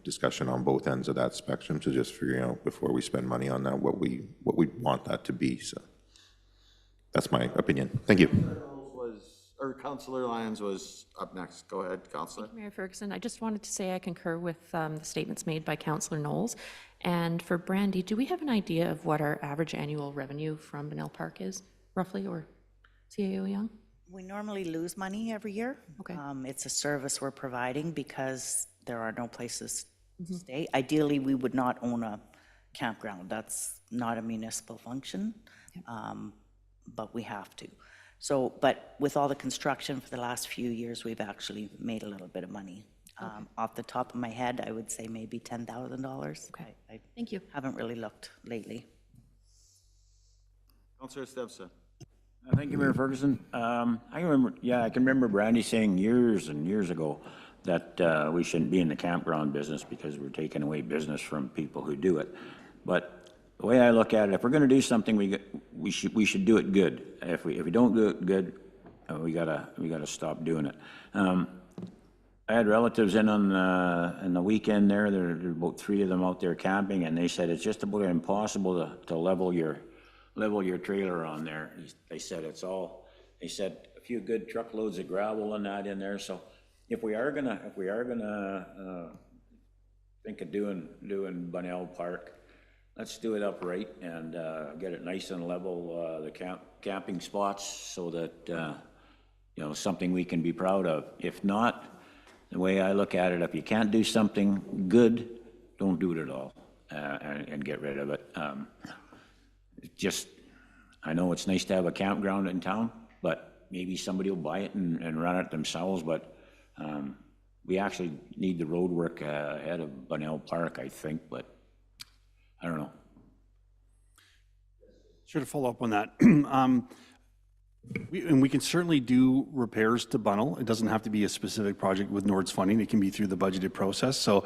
discussion on both ends of that spectrum to just figure out before we spend money on that what we want that to be. So that's my opinion. Thank you. Councillor Lyons was up next. Go ahead, Councillor. Mayor Ferguson, I just wanted to say I concur with the statements made by Councillor Knowles. And for Brandy, do we have an idea of what our average annual revenue from Bunnell Park is, roughly, or CAO Young? We normally lose money every year. Okay. It's a service we're providing because there are no places to stay. Ideally, we would not own a campground. That's not a municipal function, but we have to. So, but with all the construction for the last few years, we've actually made a little bit of money. Off the top of my head, I would say maybe $10,000. Okay. I Thank you. haven't really looked lately. Councillor Stepson. Thank you, Mayor Ferguson. I can remember Brandy saying years and years ago that we shouldn't be in the campground business because we're taking away business from people who do it. But the way I look at it, if we're going to do something, we should do it good. If we don't do it good, we gotta stop doing it. I had relatives in on the weekend there. There are about 3 of them out there camping, and they said it's just about impossible to level your trailer on there. They said they said a few good truckloads of gravel and that in there. So if we are gonna think of doing Bunnell Park, let's do it upright and get it nice and level, the camping spots, so that something we can be proud of. If not, the way I look at it, if you can't do something good, don't do it at all, and get rid of it. I know it's nice to have a campground in town, but maybe somebody will buy it and run it themselves, but we actually need the road work ahead of Bunnell Park, I think, but I don't know. Sure, to follow up on that. We can certainly do repairs to Bunnell. It doesn't have to be a specific project with Nord's funding. It can be through the budgeted process. So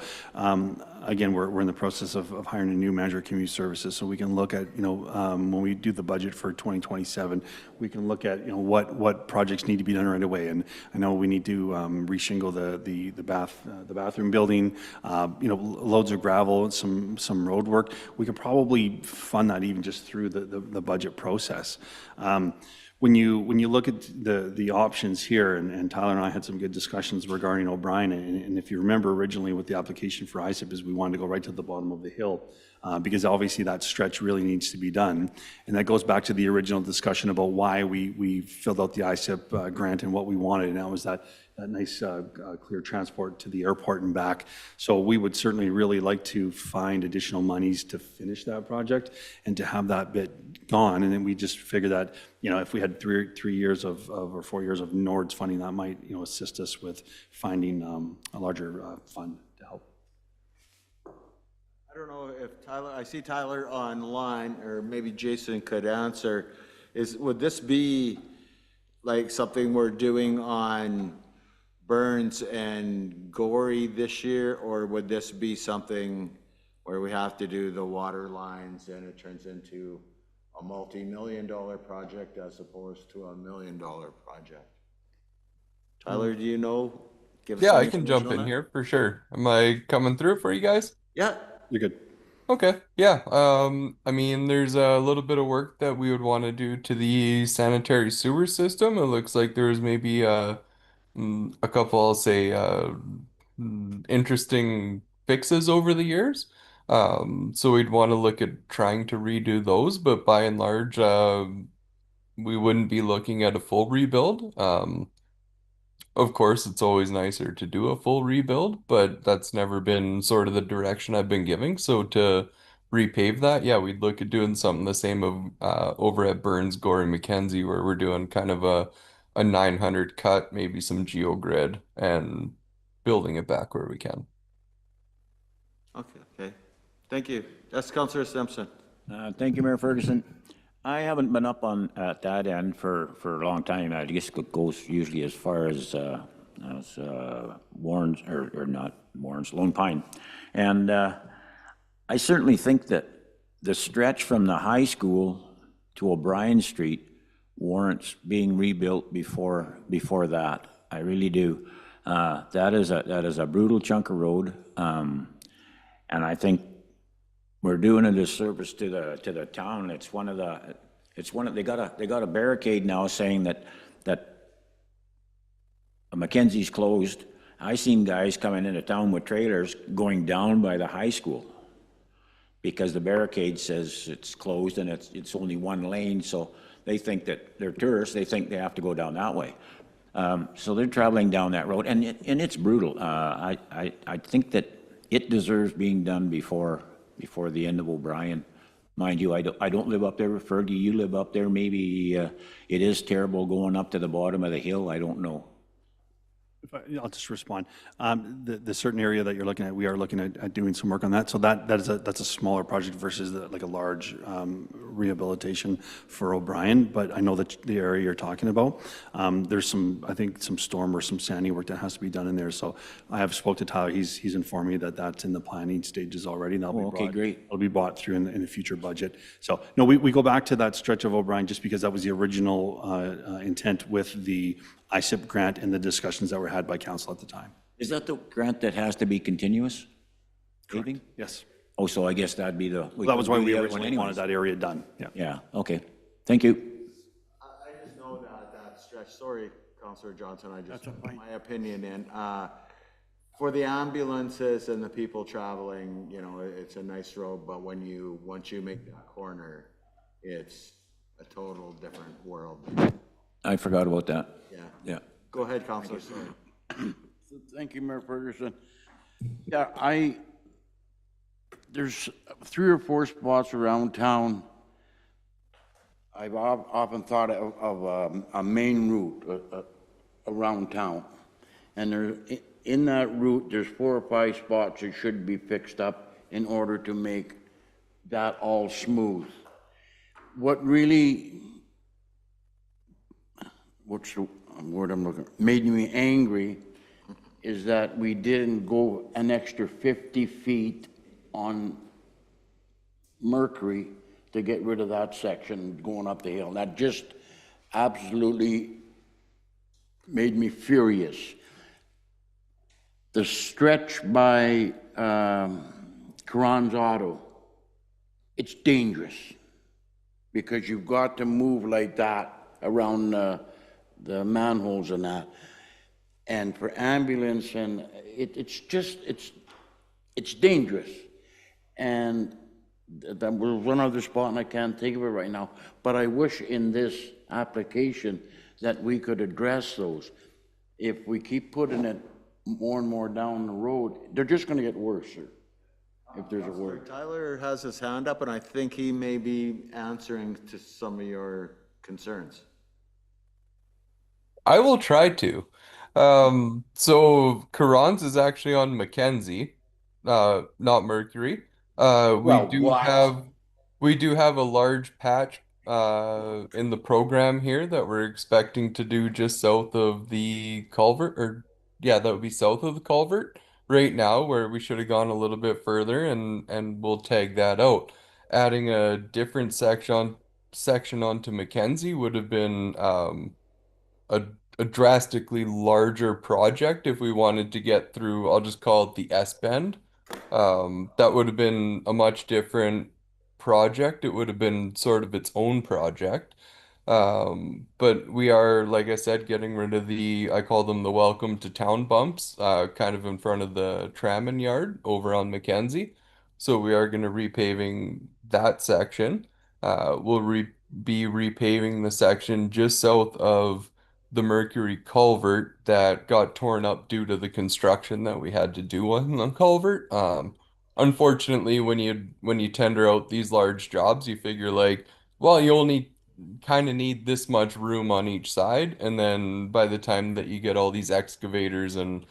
again, we're in the process of hiring a new manager of community services. So we can look at, when we do the budget for 2027, we can look at, what projects need to be done right away. And I know we need to reshingle the bathroom building, loads of gravel, some road work. We could probably fund that even just through the budget process. When you look at the options here, and Tyler and I had some good discussions regarding O'Brien, and if you remember originally with the application for ISIP is we wanted to go right to the bottom of the hill, because obviously that stretch really needs to be done. And that goes back to the original discussion about why we filled out the ISIP grant and what we wanted, and that was that nice clear transport to the airport and back. So we would certainly really like to find additional monies to finish that project and to have that bit gone. And then we just figured that, if we had 3 years or 4 years of Nord's funding, that might, assist us with finding a larger fund to help. I don't know if Tyler, I see Tyler online, or maybe Jason could answer, would this be like something we're doing on Burns and Gorey this year, or would this be something where we have to do the water lines and it turns into a multi-million-dollar project as opposed to $1 million project? Tyler, do you know? Give us Yeah, some I can jump information in on that? here for sure. Am I coming through for you guys? Yeah. You're good. Okay, yeah. I mean, there's a little bit of work that we would want to do to the sanitary sewer system. It looks like there's maybe a couple, I'll say, interesting fixes over the years. So we'd want to look at trying to redo those, but by and large, we wouldn't be looking at a full rebuild. Of course, it's always nicer to do a full rebuild, but that's never been sort of the direction I've been giving. So to repave that, yeah, we'd look at doing something the same over at Burns, Gore, and Mackenzie, where we're doing kind of a 900 cut, maybe some geogrid, and building it back where we can. Okay. Thank you. That's Councillor Simpson. Thank you, Mayor Ferguson. I haven't been up at that end for a long time. I guess it goes usually as far as Warren's, or not Warren's, Lone Pine. And I certainly think that the stretch from the high school to O'Brien Street warrants being rebuilt before that. I really do. That is a brutal chunk of road, and I think we're doing a disservice to the town. They got a barricade now saying that Mackenzie's closed. I seen guys coming into town with trailers going down by the high school because the barricade says it's closed and it's only one lane. So they think that they're tourists. They think they have to go down that way. So they're traveling down that road, and it's brutal. I think that it deserves being done before the end of O'Brien. Mind you, I don't live up there. Fergie, you live up there. Maybe it is terrible going up to the bottom of the hill. I don't know. I'll just respond. The certain area that you're looking at, we are looking at doing some work on that. So that's a smaller project versus like a large rehabilitation for O'Brien. But I know that the area you're talking about, there's I think some storm or some sanding work that has to be done in there. So I have spoke to Tyler. He's informed me that that's in the planning stages already. That'll be Oh, okay, great. It'll be brought through in the future budget. So no, we go back to that stretch of O'Brien just because that was the original intent with the ISIP grant and the discussions that were had by council at the time. Is that the grant that has to be continuous? Paving? Yes. Oh, so I guess that'd be the. That was why we the other one originally wanted anyways. that area done. Yeah. Yeah, okay. Thank you. I just know that stretch, sorry, Councillor Johnson, I just, my opinion in, for the ambulances and the people traveling, you know, it's a nice road, but once you make that corner, it's a total different world. I forgot about that. Yeah. Yeah. Go ahead, Councillor, sorry. Thank you, Mayor Ferguson. Yeah, there's 3 or 4 spots around town. I've often thought of a main route around town. And in that route, there's 4 or 5 spots that should be fixed up in order to make that all smooth. What really, what's the word I'm looking, made me angry is that we didn't go an extra 50 feet on Mercury to get rid of that section going up the hill. That just absolutely made me furious. The stretch by Karan's Auto, it's dangerous because you've got to move like that around the manholes and that. And for ambulance, and it's dangerous. And there was one other spot, and I can't think of it right now, but I wish in this application that we could address those. If we keep putting it more and more down the road, they're just gonna get worse, sir, if there's a word. Tyler has his hand up, and I think he may be answering to some of your concerns. I will try to. So Karan's is actually on Mackenzie, not Mercury. Well, what? We do have a large patch in the program here that we're expecting to do just south of the culvert, or yeah, that would be south of the culvert right now, where we should have gone a little bit further, and we'll tag that out. Adding a different section onto Mackenzie would have been a a drastically larger project if we wanted to get through, I'll just call it the S bend. That would have been a much different project. It would have been sort of its own project. But we are, like I said, getting rid of I call them the welcome to town bumps, kind of in front of the Tramon yard over on Mackenzie. So we are going to repaving that section. Be repaving the section just south of the Mercury culvert that got torn up due to the construction that we had to do on the culvert. Unfortunately, when you tender out these large jobs, you figure like, well, you only kind of need this much room on each side, and then by the time that you get all these excavators and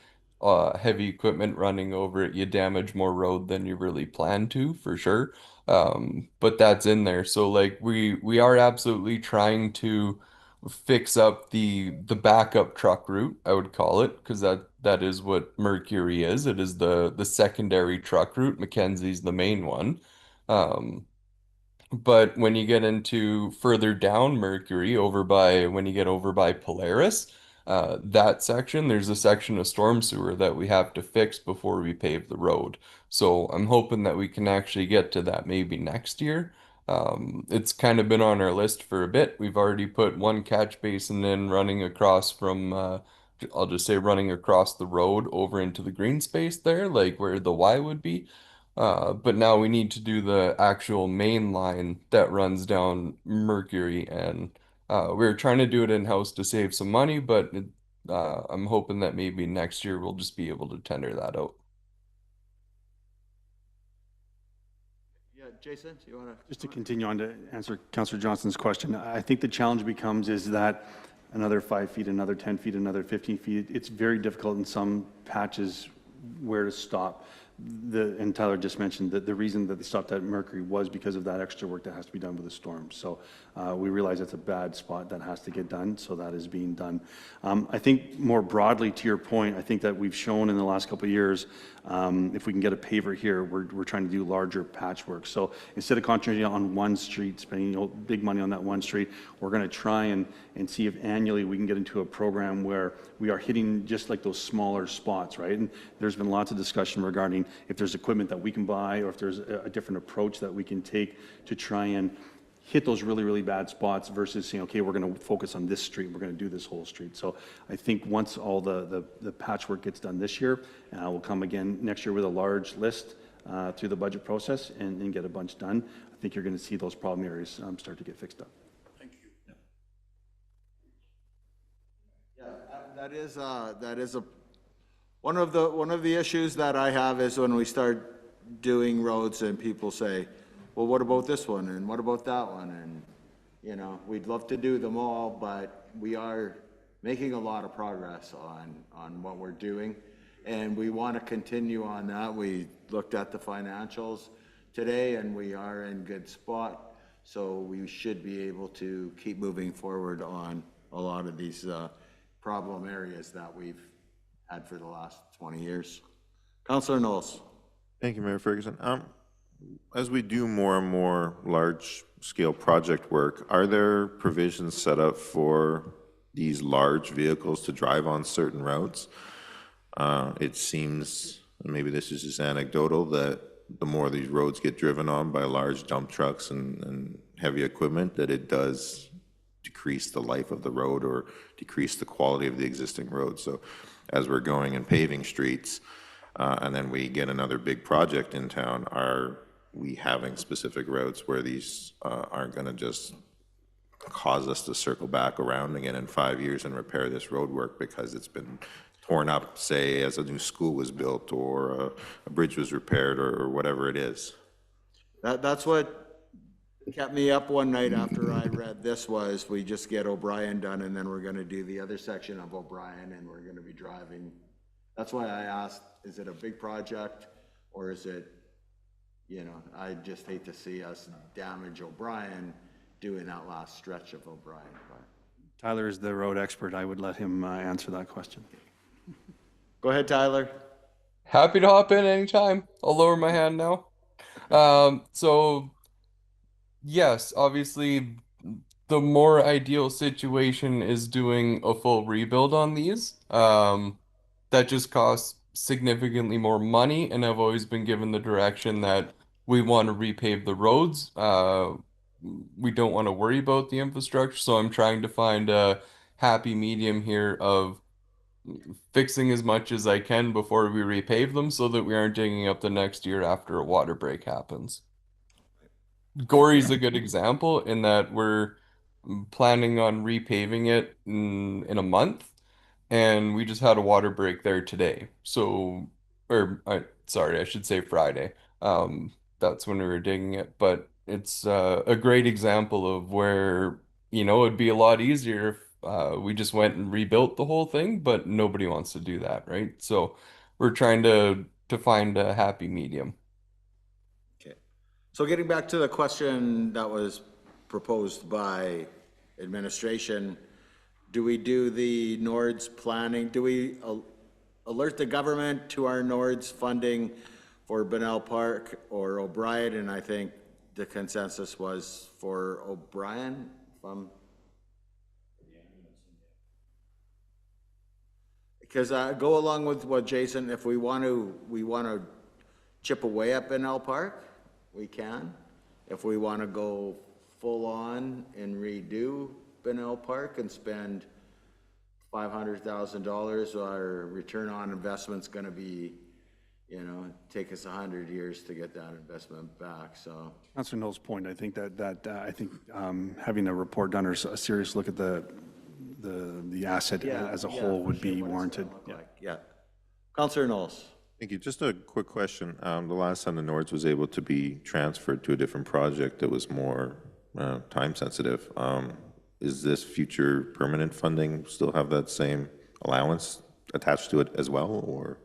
heavy equipment running over it, you damage more road than you really plan to, for sure. But that's in there. So like we are absolutely trying to fix up the backup truck route, I would call it, because that is what Mercury is. It is the secondary truck route. Mackenzie's the main one. But when you get into further down Mercury, when you get over by Polaris, that section, there's a section of storm sewer that we have to fix before we pave the road. So I'm hoping that we can actually get to that maybe next year. It's kind of been on our list for a bit. We've already put one catch basin in running across from, I'll just say running across the road over into the green space there, like where the Y would be. But now we need to do the actual main line that runs down Mercury, and we were trying to do it in-house to save some money, but I'm hoping that maybe next year we'll just be able to tender that out. Yeah, Jason, do you want to? Just to continue on to answer Councillor Johnson's question, I think the challenge becomes is that another 5 feet, another 10 feet, another 15 feet. It's very difficult in some patches where to stop. And Tyler just mentioned that the reason that they stopped at Mercury was because of that extra work that has to be done with the storm. So we realize it's a bad spot that has to get done, so that is being done. I think more broadly to your point, I think that we've shown in the last couple of years, if we can get a paver here, we're trying to do larger patchwork. So instead of concentrating on one street, spending big money on that one street, we're going to try and see if annually we can get into a program where we are hitting just like those smaller spots, right? And there's been lots of discussion regarding if there's equipment that we can buy or if there's a different approach that we can take to try and hit those really, really bad spots versus saying, okay, we're going to focus on this street, we're going to do this whole street. So I think once all the patchwork gets done this year, we'll come again next year with a large list through the budget process and get a bunch done. I think you're going to see those problem areas start to get fixed up. Yeah, that is a one of the issues that I have is when we start doing roads and people say, well, what about this one and what about that one? And you know, we'd love to do them all, but we are making a lot of progress on what we're doing, and we want to continue on that. We looked at the financials today, and we are in good spot, so we should be able to keep moving forward on a lot of these problem areas that we've had for the last 20 years. Councillor Knowles. Thank you, Mayor Ferguson. As we do more and more large-scale project work, are there provisions set up for these large vehicles to drive on certain routes? It seems, maybe this is just anecdotal, that the more these roads get driven on by large dump trucks and heavy equipment, that it does decrease the life of the road or decrease the quality of the existing road. So as we're going and paving streets, and then we get another big project in town, are we having specific routes where these aren't going to just cause us to circle back around again in 5 years and repair this road work because it's been torn up, say, as a new school was built or a bridge was repaired or whatever it is? That's what kept me up one night after I read this was we just get O'Brien done and then we're going to do the other section of O'Brien and we're going to be driving. That's why I asked, is it a big project or is it, you know, I just hate to see us damage O'Brien doing that last stretch of O'Brien. But Tyler is the road expert. I would let him answer that question. go ahead, Tyler. Happy to hop in anytime. I'll lower my hand now. So yes, obviously the more ideal situation is doing a full rebuild on these. That just costs significantly more money, and I've always been given the direction that we want to repave the roads. We don't want to worry about the infrastructure, so I'm trying to find a happy medium here of fixing as much as I can before we repave them so that we aren't digging up the next year after a water break happens. Gory's a good example in that we're planning on repaving it in a month, and we just had a water break there today. So, sorry, I should say Friday. That's when we were digging it, but it's a great example of where, you know, it'd be a lot easier if we just went and rebuilt the whole thing, but nobody wants to do that, right? So we're trying to find a happy medium. Okay. So getting back to the question that was proposed by administration, do we do the Nords planning? Do we alert the government to our Nords funding for Bunnell Park or O'Brien? And I think the consensus was for O'Brien. Because go along with what Jason, if we want to chip away at Bunnell Park, we can. If we want to go full on and redo Bunnell Park and spend $500,000, our return on investment's going to be, you know, take us 100 years to get that investment back. So Councilor Knowles' point, I think I think having a report done or a serious look at the asset as a whole would be warranted. Yeah. Councilor Knowles. Thank you. Just a quick question. The last time the Nords was able to be transferred to a different project that was more time sensitive, is this future permanent funding still have that same allowance attached to it as well, or?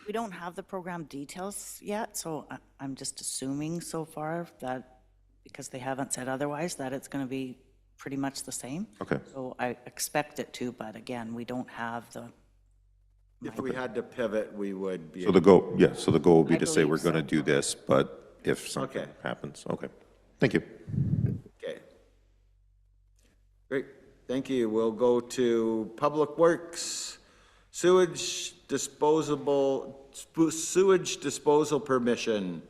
We don't have the program details yet, so I'm just assuming so far that, because they haven't said otherwise, that it's going to be pretty much the same. Okay. So I expect it to, but again, we don't have the, If we had to pivot, we would be. So the goal, yeah, so the goal would be I to say we're believe going to do this, but if something Okay. happens, okay. Thank you. Okay. Great, thank you. We'll go to Public Works, sewage disposal permission.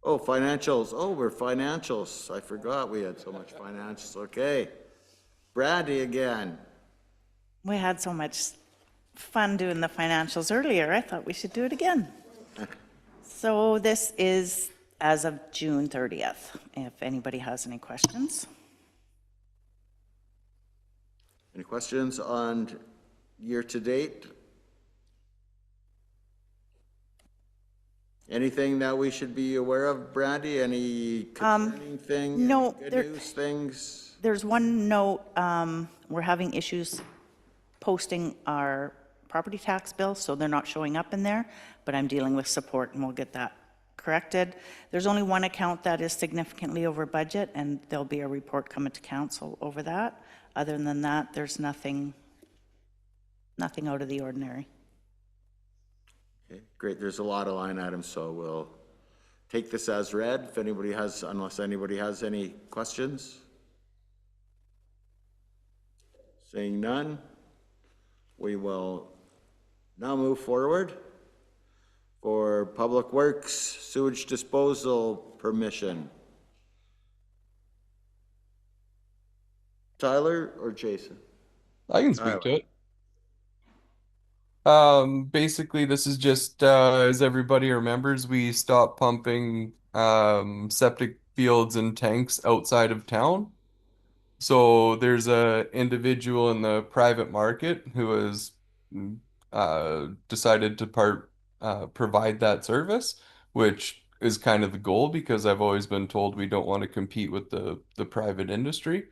Oh, financials. Oh, we're financials. I forgot we had so much financials. Okay. Brandy again. we had so much fun doing the financials earlier, I thought we should do it again. So this is as of June 30th, if anybody has any questions. Any questions on year-to-date? Anything that we should be aware of, Brandy? Any concerning thing? no, Any good there- news things? There's one note, we're having issues posting our property tax bills, so they're not showing up in there, but I'm dealing with support and we'll get that corrected. There's only one account that is significantly over budget, and there'll be a report coming to council over that. Other than that, there's nothing out of the ordinary. Okay, great. There's a lot of line items, so we'll take this as read if anybody has, unless anybody has any questions. Seeing none, we will now move forward for Public Works sewage disposal permission. Tyler or Jason? I can speak to it. Basically, this is just as everybody remembers, we stopped pumping septic fields and tanks outside of town. So there's a individual in the private market who has decided to provide that service, which is kind of the goal because I've always been told we don't want to compete with the private industry.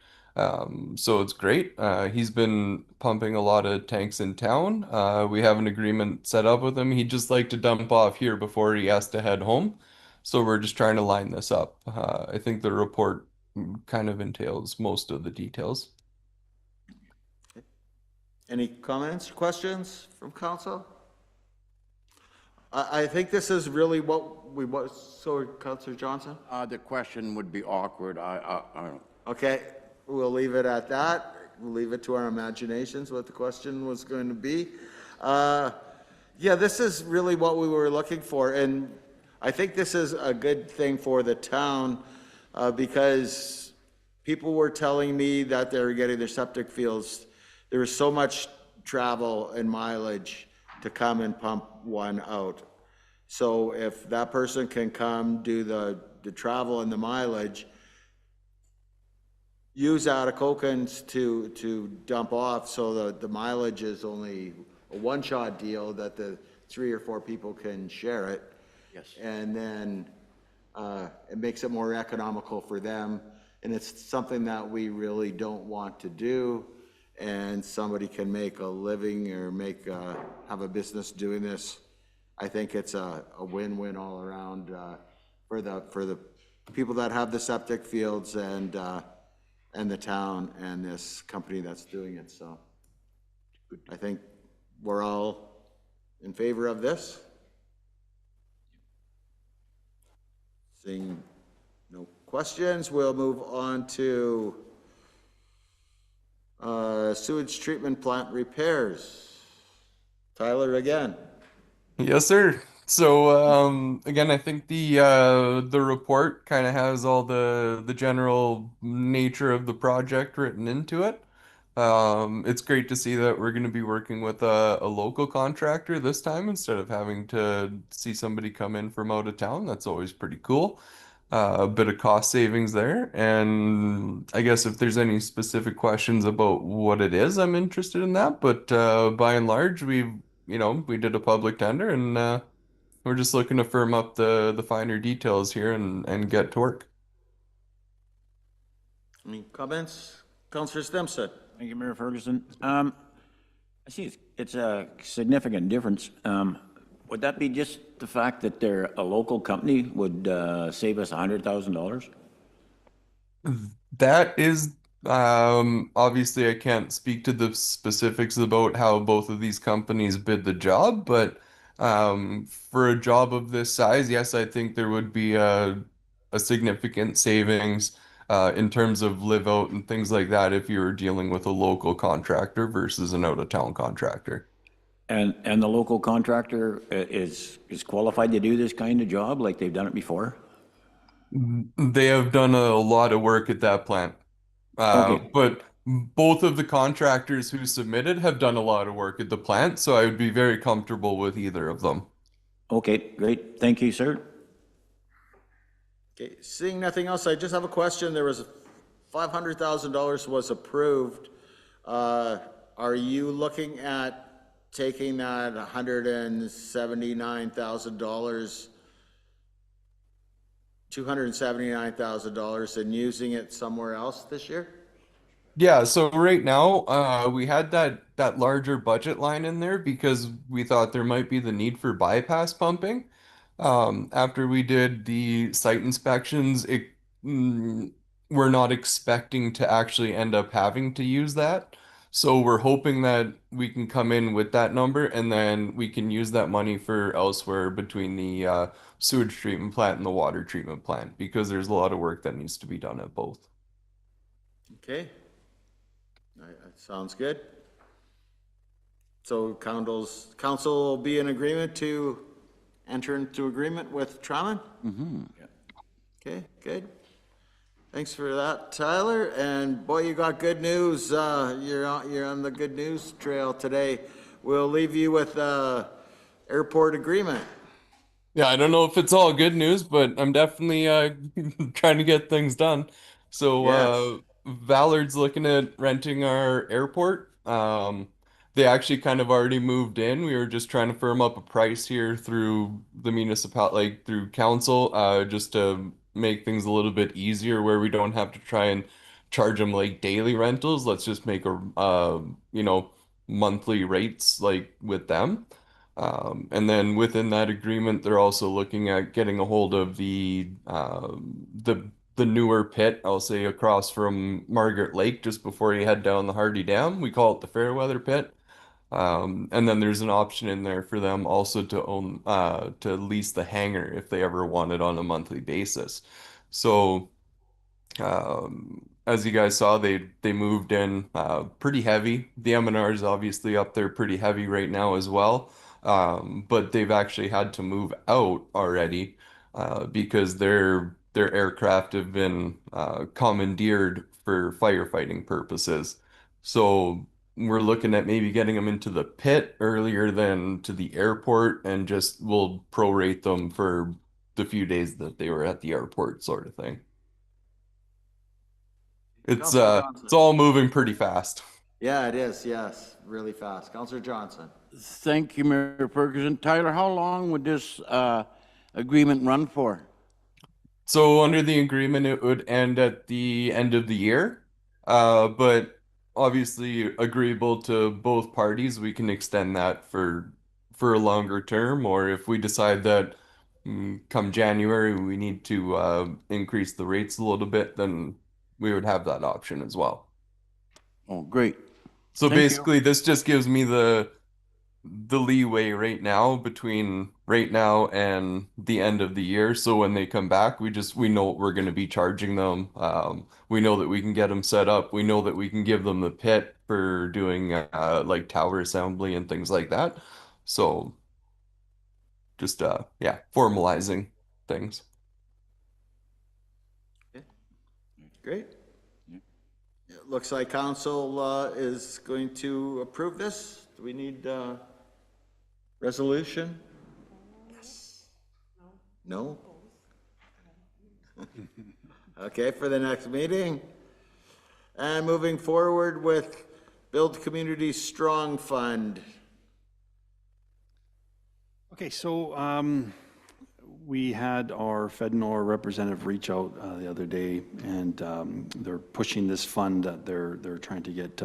So it's great. He's been pumping a lot of tanks in town. We have an agreement set up with him. He'd just like to dump off here before he has to head home. So we're just trying to line this up. I think the report kind of entails most of the details. Any comments, questions from council? I think this is really what we want, so Councillor Johnson? The question would be awkward. I don't. Okay, we'll leave it at that. We'll leave it to our imaginations what the question was going to be. Yeah, this is really what we were looking for, and I think this is a good thing for the town because people were telling me that they were getting their septic fields. There was so much travel and mileage to come and pump one out. So if that person can come do the travel and the mileage, use Atikokan's to dump off, so the mileage is only a one-shot deal that the 3 or 4 people can share it. Yes. And then it makes it more economical for them, and it's something that we really don't want to do, and somebody can make a living or have a business doing this. I think it's a win-win all around for the people that have the septic fields and the town and this company that's doing it. So I think we're all in favor of this. Seeing no questions, we'll move on to sewage treatment plant repairs. Tyler again. Yes, sir. So again, I think the report kind of has all the general nature of the project written into it. It's great to see that we're going to be working with a local contractor this time instead of having to see somebody come in from out of town. That's always pretty cool. A bit of cost savings there. And I guess if there's any specific questions about what it is, I'm interested in that. But by and large, we did a public tender and we're just looking to firm up the finer details here and get to work. Any comments? Counselor Stimson? Thank you, Mayor Ferguson. I see it's a significant difference. Would that be just the fact that they're a local company would save us $100,000? That is, obviously I can't speak to the specifics about how both of these companies bid the job, but for a job of this size, yes, I think there would be a significant savings in terms of live out and things like that if you were dealing with a local contractor versus an out-of-town contractor. And the local contractor is qualified to do this kind of job like they've done it before? They have done a lot of work at that plant. Okay. But both of the contractors who submitted have done a lot of work at the plant, so I would be very comfortable with either of them. Okay, great. Thank you, sir. Okay, seeing nothing else, I just have a question. There was $500,000 was approved. Are you looking at taking that $179,000, $279,000 and using it somewhere else this year? Yeah, so right now, we had that larger budget line in there because we thought there might be the need for bypass pumping. After we did the site inspections, we're not expecting to actually end up having to use that. So we're hoping that we can come in with that number and then we can use that money for elsewhere between the sewage treatment plant and the water treatment plant because there's a lot of work that needs to be done at both. Okay. All right, that sounds good. So council will be in agreement to enter into agreement with Troutman? Mm-hmm. Okay, good. Thanks for that, Tyler. And boy, you got good news. You're on the good news trail today. We'll leave you with airport agreement. Yeah, I don't know if it's all good news, but I'm definitely trying to get things done. So Yes. Vallard's looking at renting our airport. They actually kind of already moved in. We were just trying to firm up a price here through the like through council, just to make things a little bit easier where we don't have to try and charge them like daily rentals. Let's just make a monthly rates like with them. And then within that agreement, they're also looking at getting a hold of the newer pit, I'll say across from Margaret Lake, just before you head down the Hardy Dam. We call it the Fairweather Pit. And then there's an option in there for them also to own to lease the hangar if they ever want it on a monthly basis. So as you guys saw, they moved in pretty heavy. The M&R is obviously up there pretty heavy right now as well. But they've actually had to move out already because their aircraft have been commandeered for firefighting purposes. So we're looking at maybe getting them into the pit earlier than to the airport, and just we'll prorate them for the few days that they were at the airport, sort of thing. It's all moving pretty fast. Yeah, it is. Yes, really fast. Councillor Johnson. Thank you, Mayor Ferguson. Tyler, how long would this agreement run for? So under the agreement, it would end at the end of the year. But obviously agreeable to both parties, we can extend that for a longer term, or if we decide that come January we need to increase the rates a little bit, then we would have that option as well. Oh, great. So Thank you. basically, this just gives me the leeway right now between right now and the end of the year. So when they come back, we know what we're going to be charging them. We know that we can get them set up. We know that we can give them the pit for doing like tower assembly and things like that. So just formalizing things. Great. It looks like council is going to approve this. Do we need resolution? Yes. No? Okay, for the next meeting. And moving forward with Build Community Strong Fund. Okay, so We had our FedNor representative reach out the other day, and they're pushing this fund that they're trying to get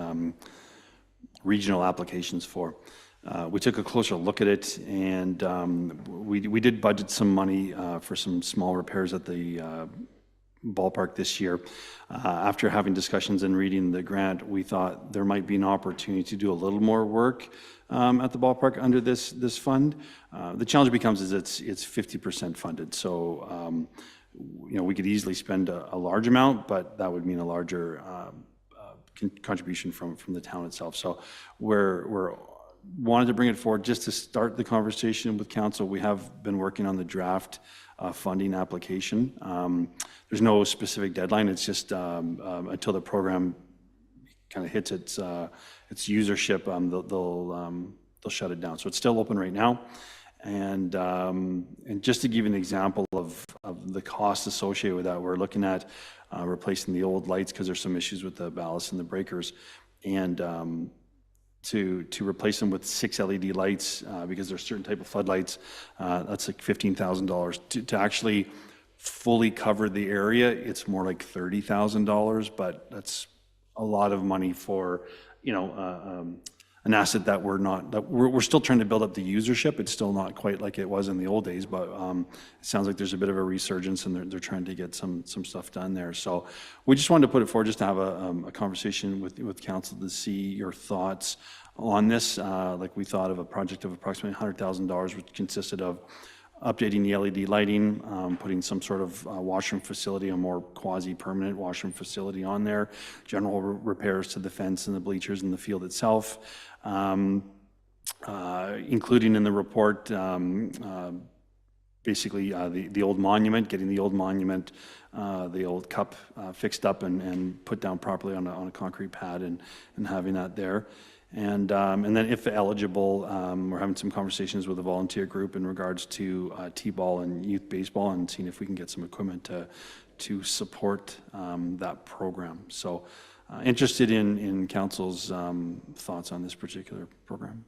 regional applications for. We took a closer look at it, and we did budget some money for some small repairs at the ballpark this year. After having discussions and reading the grant, we thought there might be an opportunity to do a little more work at the ballpark under this fund. The challenge becomes is it's 50% funded, so you know, we could easily spend a large amount, but that would mean a larger contribution from the town itself. So we're wanted to bring it forward just to start the conversation with council. We have been working on the draft funding application. There's no specific deadline. It's just until the program kind of hits its usership, they'll shut it down. So it's still open right now. And just to give you an example of the costs associated with that, we're looking at replacing the old lights because there's some issues with the ballast and the breakers, and to replace them with 6 LED lights because there's certain type of floodlights. That's like $15,000. To actually fully cover the area, it's more like $30,000, but that's a lot of money for, you know, an asset that we're still trying to build up the usership. It's still not quite like it was in the old days, but it sounds like there's a bit of a resurgence, and they're trying to get some stuff done there. So we just wanted to put it forward just to have a conversation with council to see your thoughts on this. Like, we thought of a project of approximately $100,000, which consisted of updating the LED lighting, putting some sort of washroom facility, a more quasi-permanent washroom facility on there, general repairs to the fence and the bleachers and the field itself, including in the report basically the old monument, getting the old monument, the old cup fixed up and put down properly on a concrete pad, and having that there. And then, if eligible, we're having some conversations with a volunteer group in regards to T-ball and youth baseball, and seeing if we can get some equipment to support that program. So interested in council's thoughts on this particular program.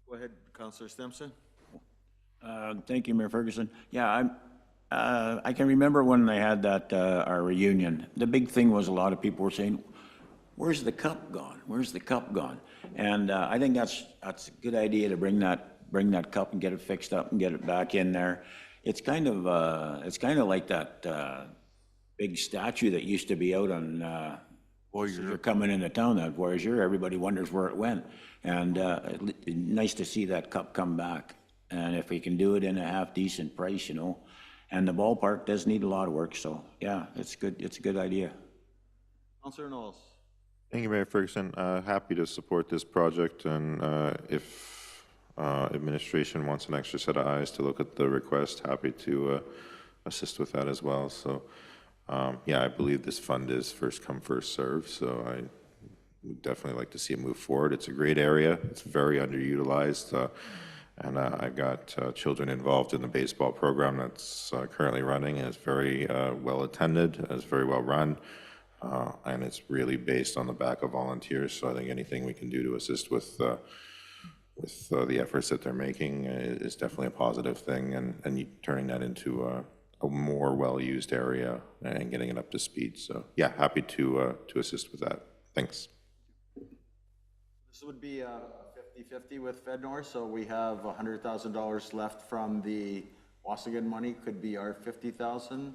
Go ahead, Councillor Stimson. Thank you, Mayor Ferguson. Yeah, I can remember when they had that, our reunion. The big thing was a lot of people were saying, "Where's the cup gone? Where's the cup gone?" And I think that's a good idea to bring that cup and get it fixed up and get it back in there. It's kind of like that big statue that used to be out on Voyageur coming into town. That Voyageur, everybody wonders where it went. And nice to see that cup come back. And if we can do it in a half decent price, you know. And the ballpark does need a lot of work, so yeah, it's good. It's a good idea. Councillor Knowles. Thank you, Mayor Ferguson. Happy to support this project, and if administration wants an extra set of eyes to look at the request, happy to assist with that as well. So, yeah, I believe this fund is first come, first serve, so I would definitely like to see it move forward. It's a great area. It's very underutilized, and I've got children involved in the baseball program that's currently running, and it's very well attended, it's very well run. And it's really based on the back of volunteers. So I think anything we can do to assist with the efforts that they're making is definitely a positive thing, and turning that into a more well-used area and getting it up to speed. So yeah, happy to assist with that. Thanks. This would be a 50-50 with FedNor, so we have $100,000 left from the Waasigan money. Could be our $50,000.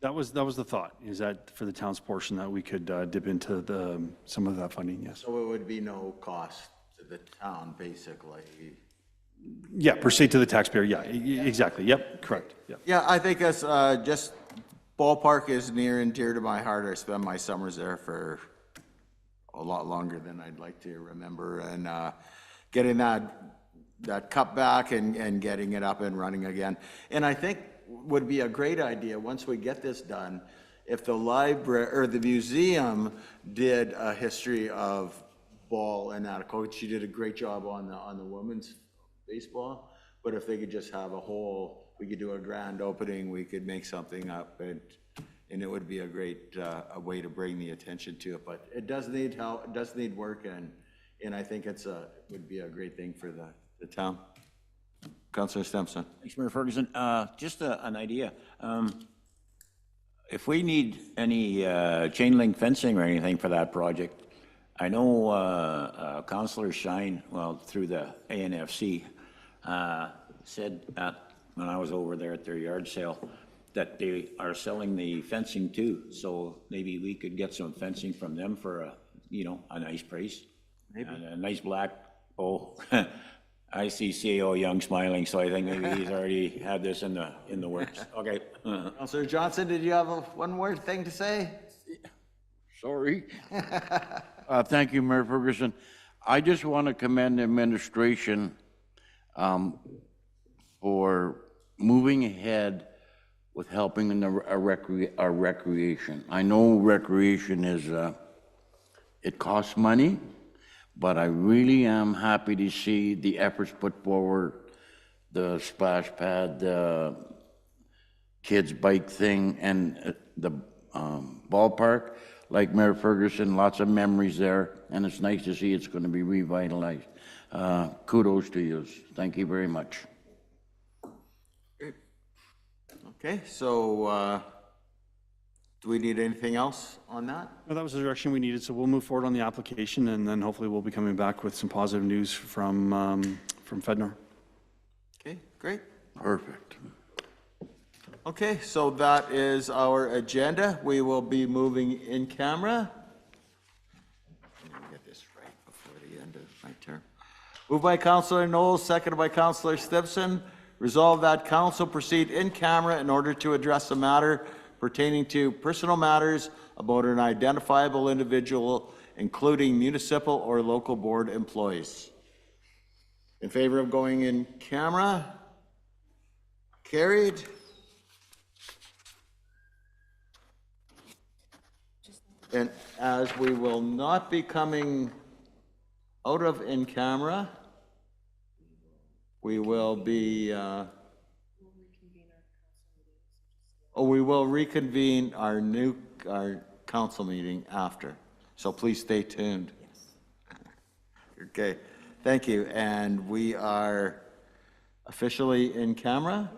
That was the thought, is that for the town's portion that we could dip into some of that funding, yes. So it would be no cost to the town, basically. Yeah, per se to the taxpayer, yeah, exactly, yep, correct, yeah. Yeah, I think that's just, ballpark is near and dear to my heart. I spend my summers there for a lot longer than I'd like to remember, and getting that cup back and getting it up and running again. And I think would be a great idea once we get this done, if the library or the museum did a history of ball and that. Coach, she did a great job on the women's baseball, but if they could just have we could do a grand opening, we could make something up, and it would be a great a way to bring the attention to it. But it does need help, it does need work, and I think would be a great thing for the town. Councillor Stimson. Thanks, Mayor Ferguson. Just an idea. If we need any chain link fencing or anything for that project, I know Councillor Shine, well, through the ANFC, said when I was over there at their yard sale, that they are selling the fencing too. So maybe we could get some fencing from them for a nice price. Maybe. And a nice black, I see CAO Young smiling, so I think maybe he's already had this in the works. Okay. Councillor Johnson, did you have one more thing to say? Sorry. Thank you, Mayor Ferguson. I just want to commend the administration for moving ahead with helping in our recreation. I know recreation is, it costs money, but I really am happy to see the efforts put forward, the splash pad, the kids bike thing, and the ballpark. Like Mayor Ferguson, lots of memories there, and it's nice to see it's going to be revitalized. Kudos to you. Thank you very much. Okay, so do we need anything else on that? No, that was the direction we needed, so we'll move forward on the application, and then hopefully we'll be coming back with some positive news from FedNor. Okay, great. Perfect. Okay, so that is our agenda. We will be moving in camera. Let me get this right before the end of my term. Moved by Councillor Knowles, seconded by Councillor Stimson. Resolve that council proceed in camera in order to address a matter pertaining to personal matters about an identifiable individual, including municipal or local board employees. In favor of going in camera? Carried. And as we will not be coming out of in camera, we will be, we will reconvene our council meeting after. So please stay tuned. Okay, thank you. And we are officially in camera.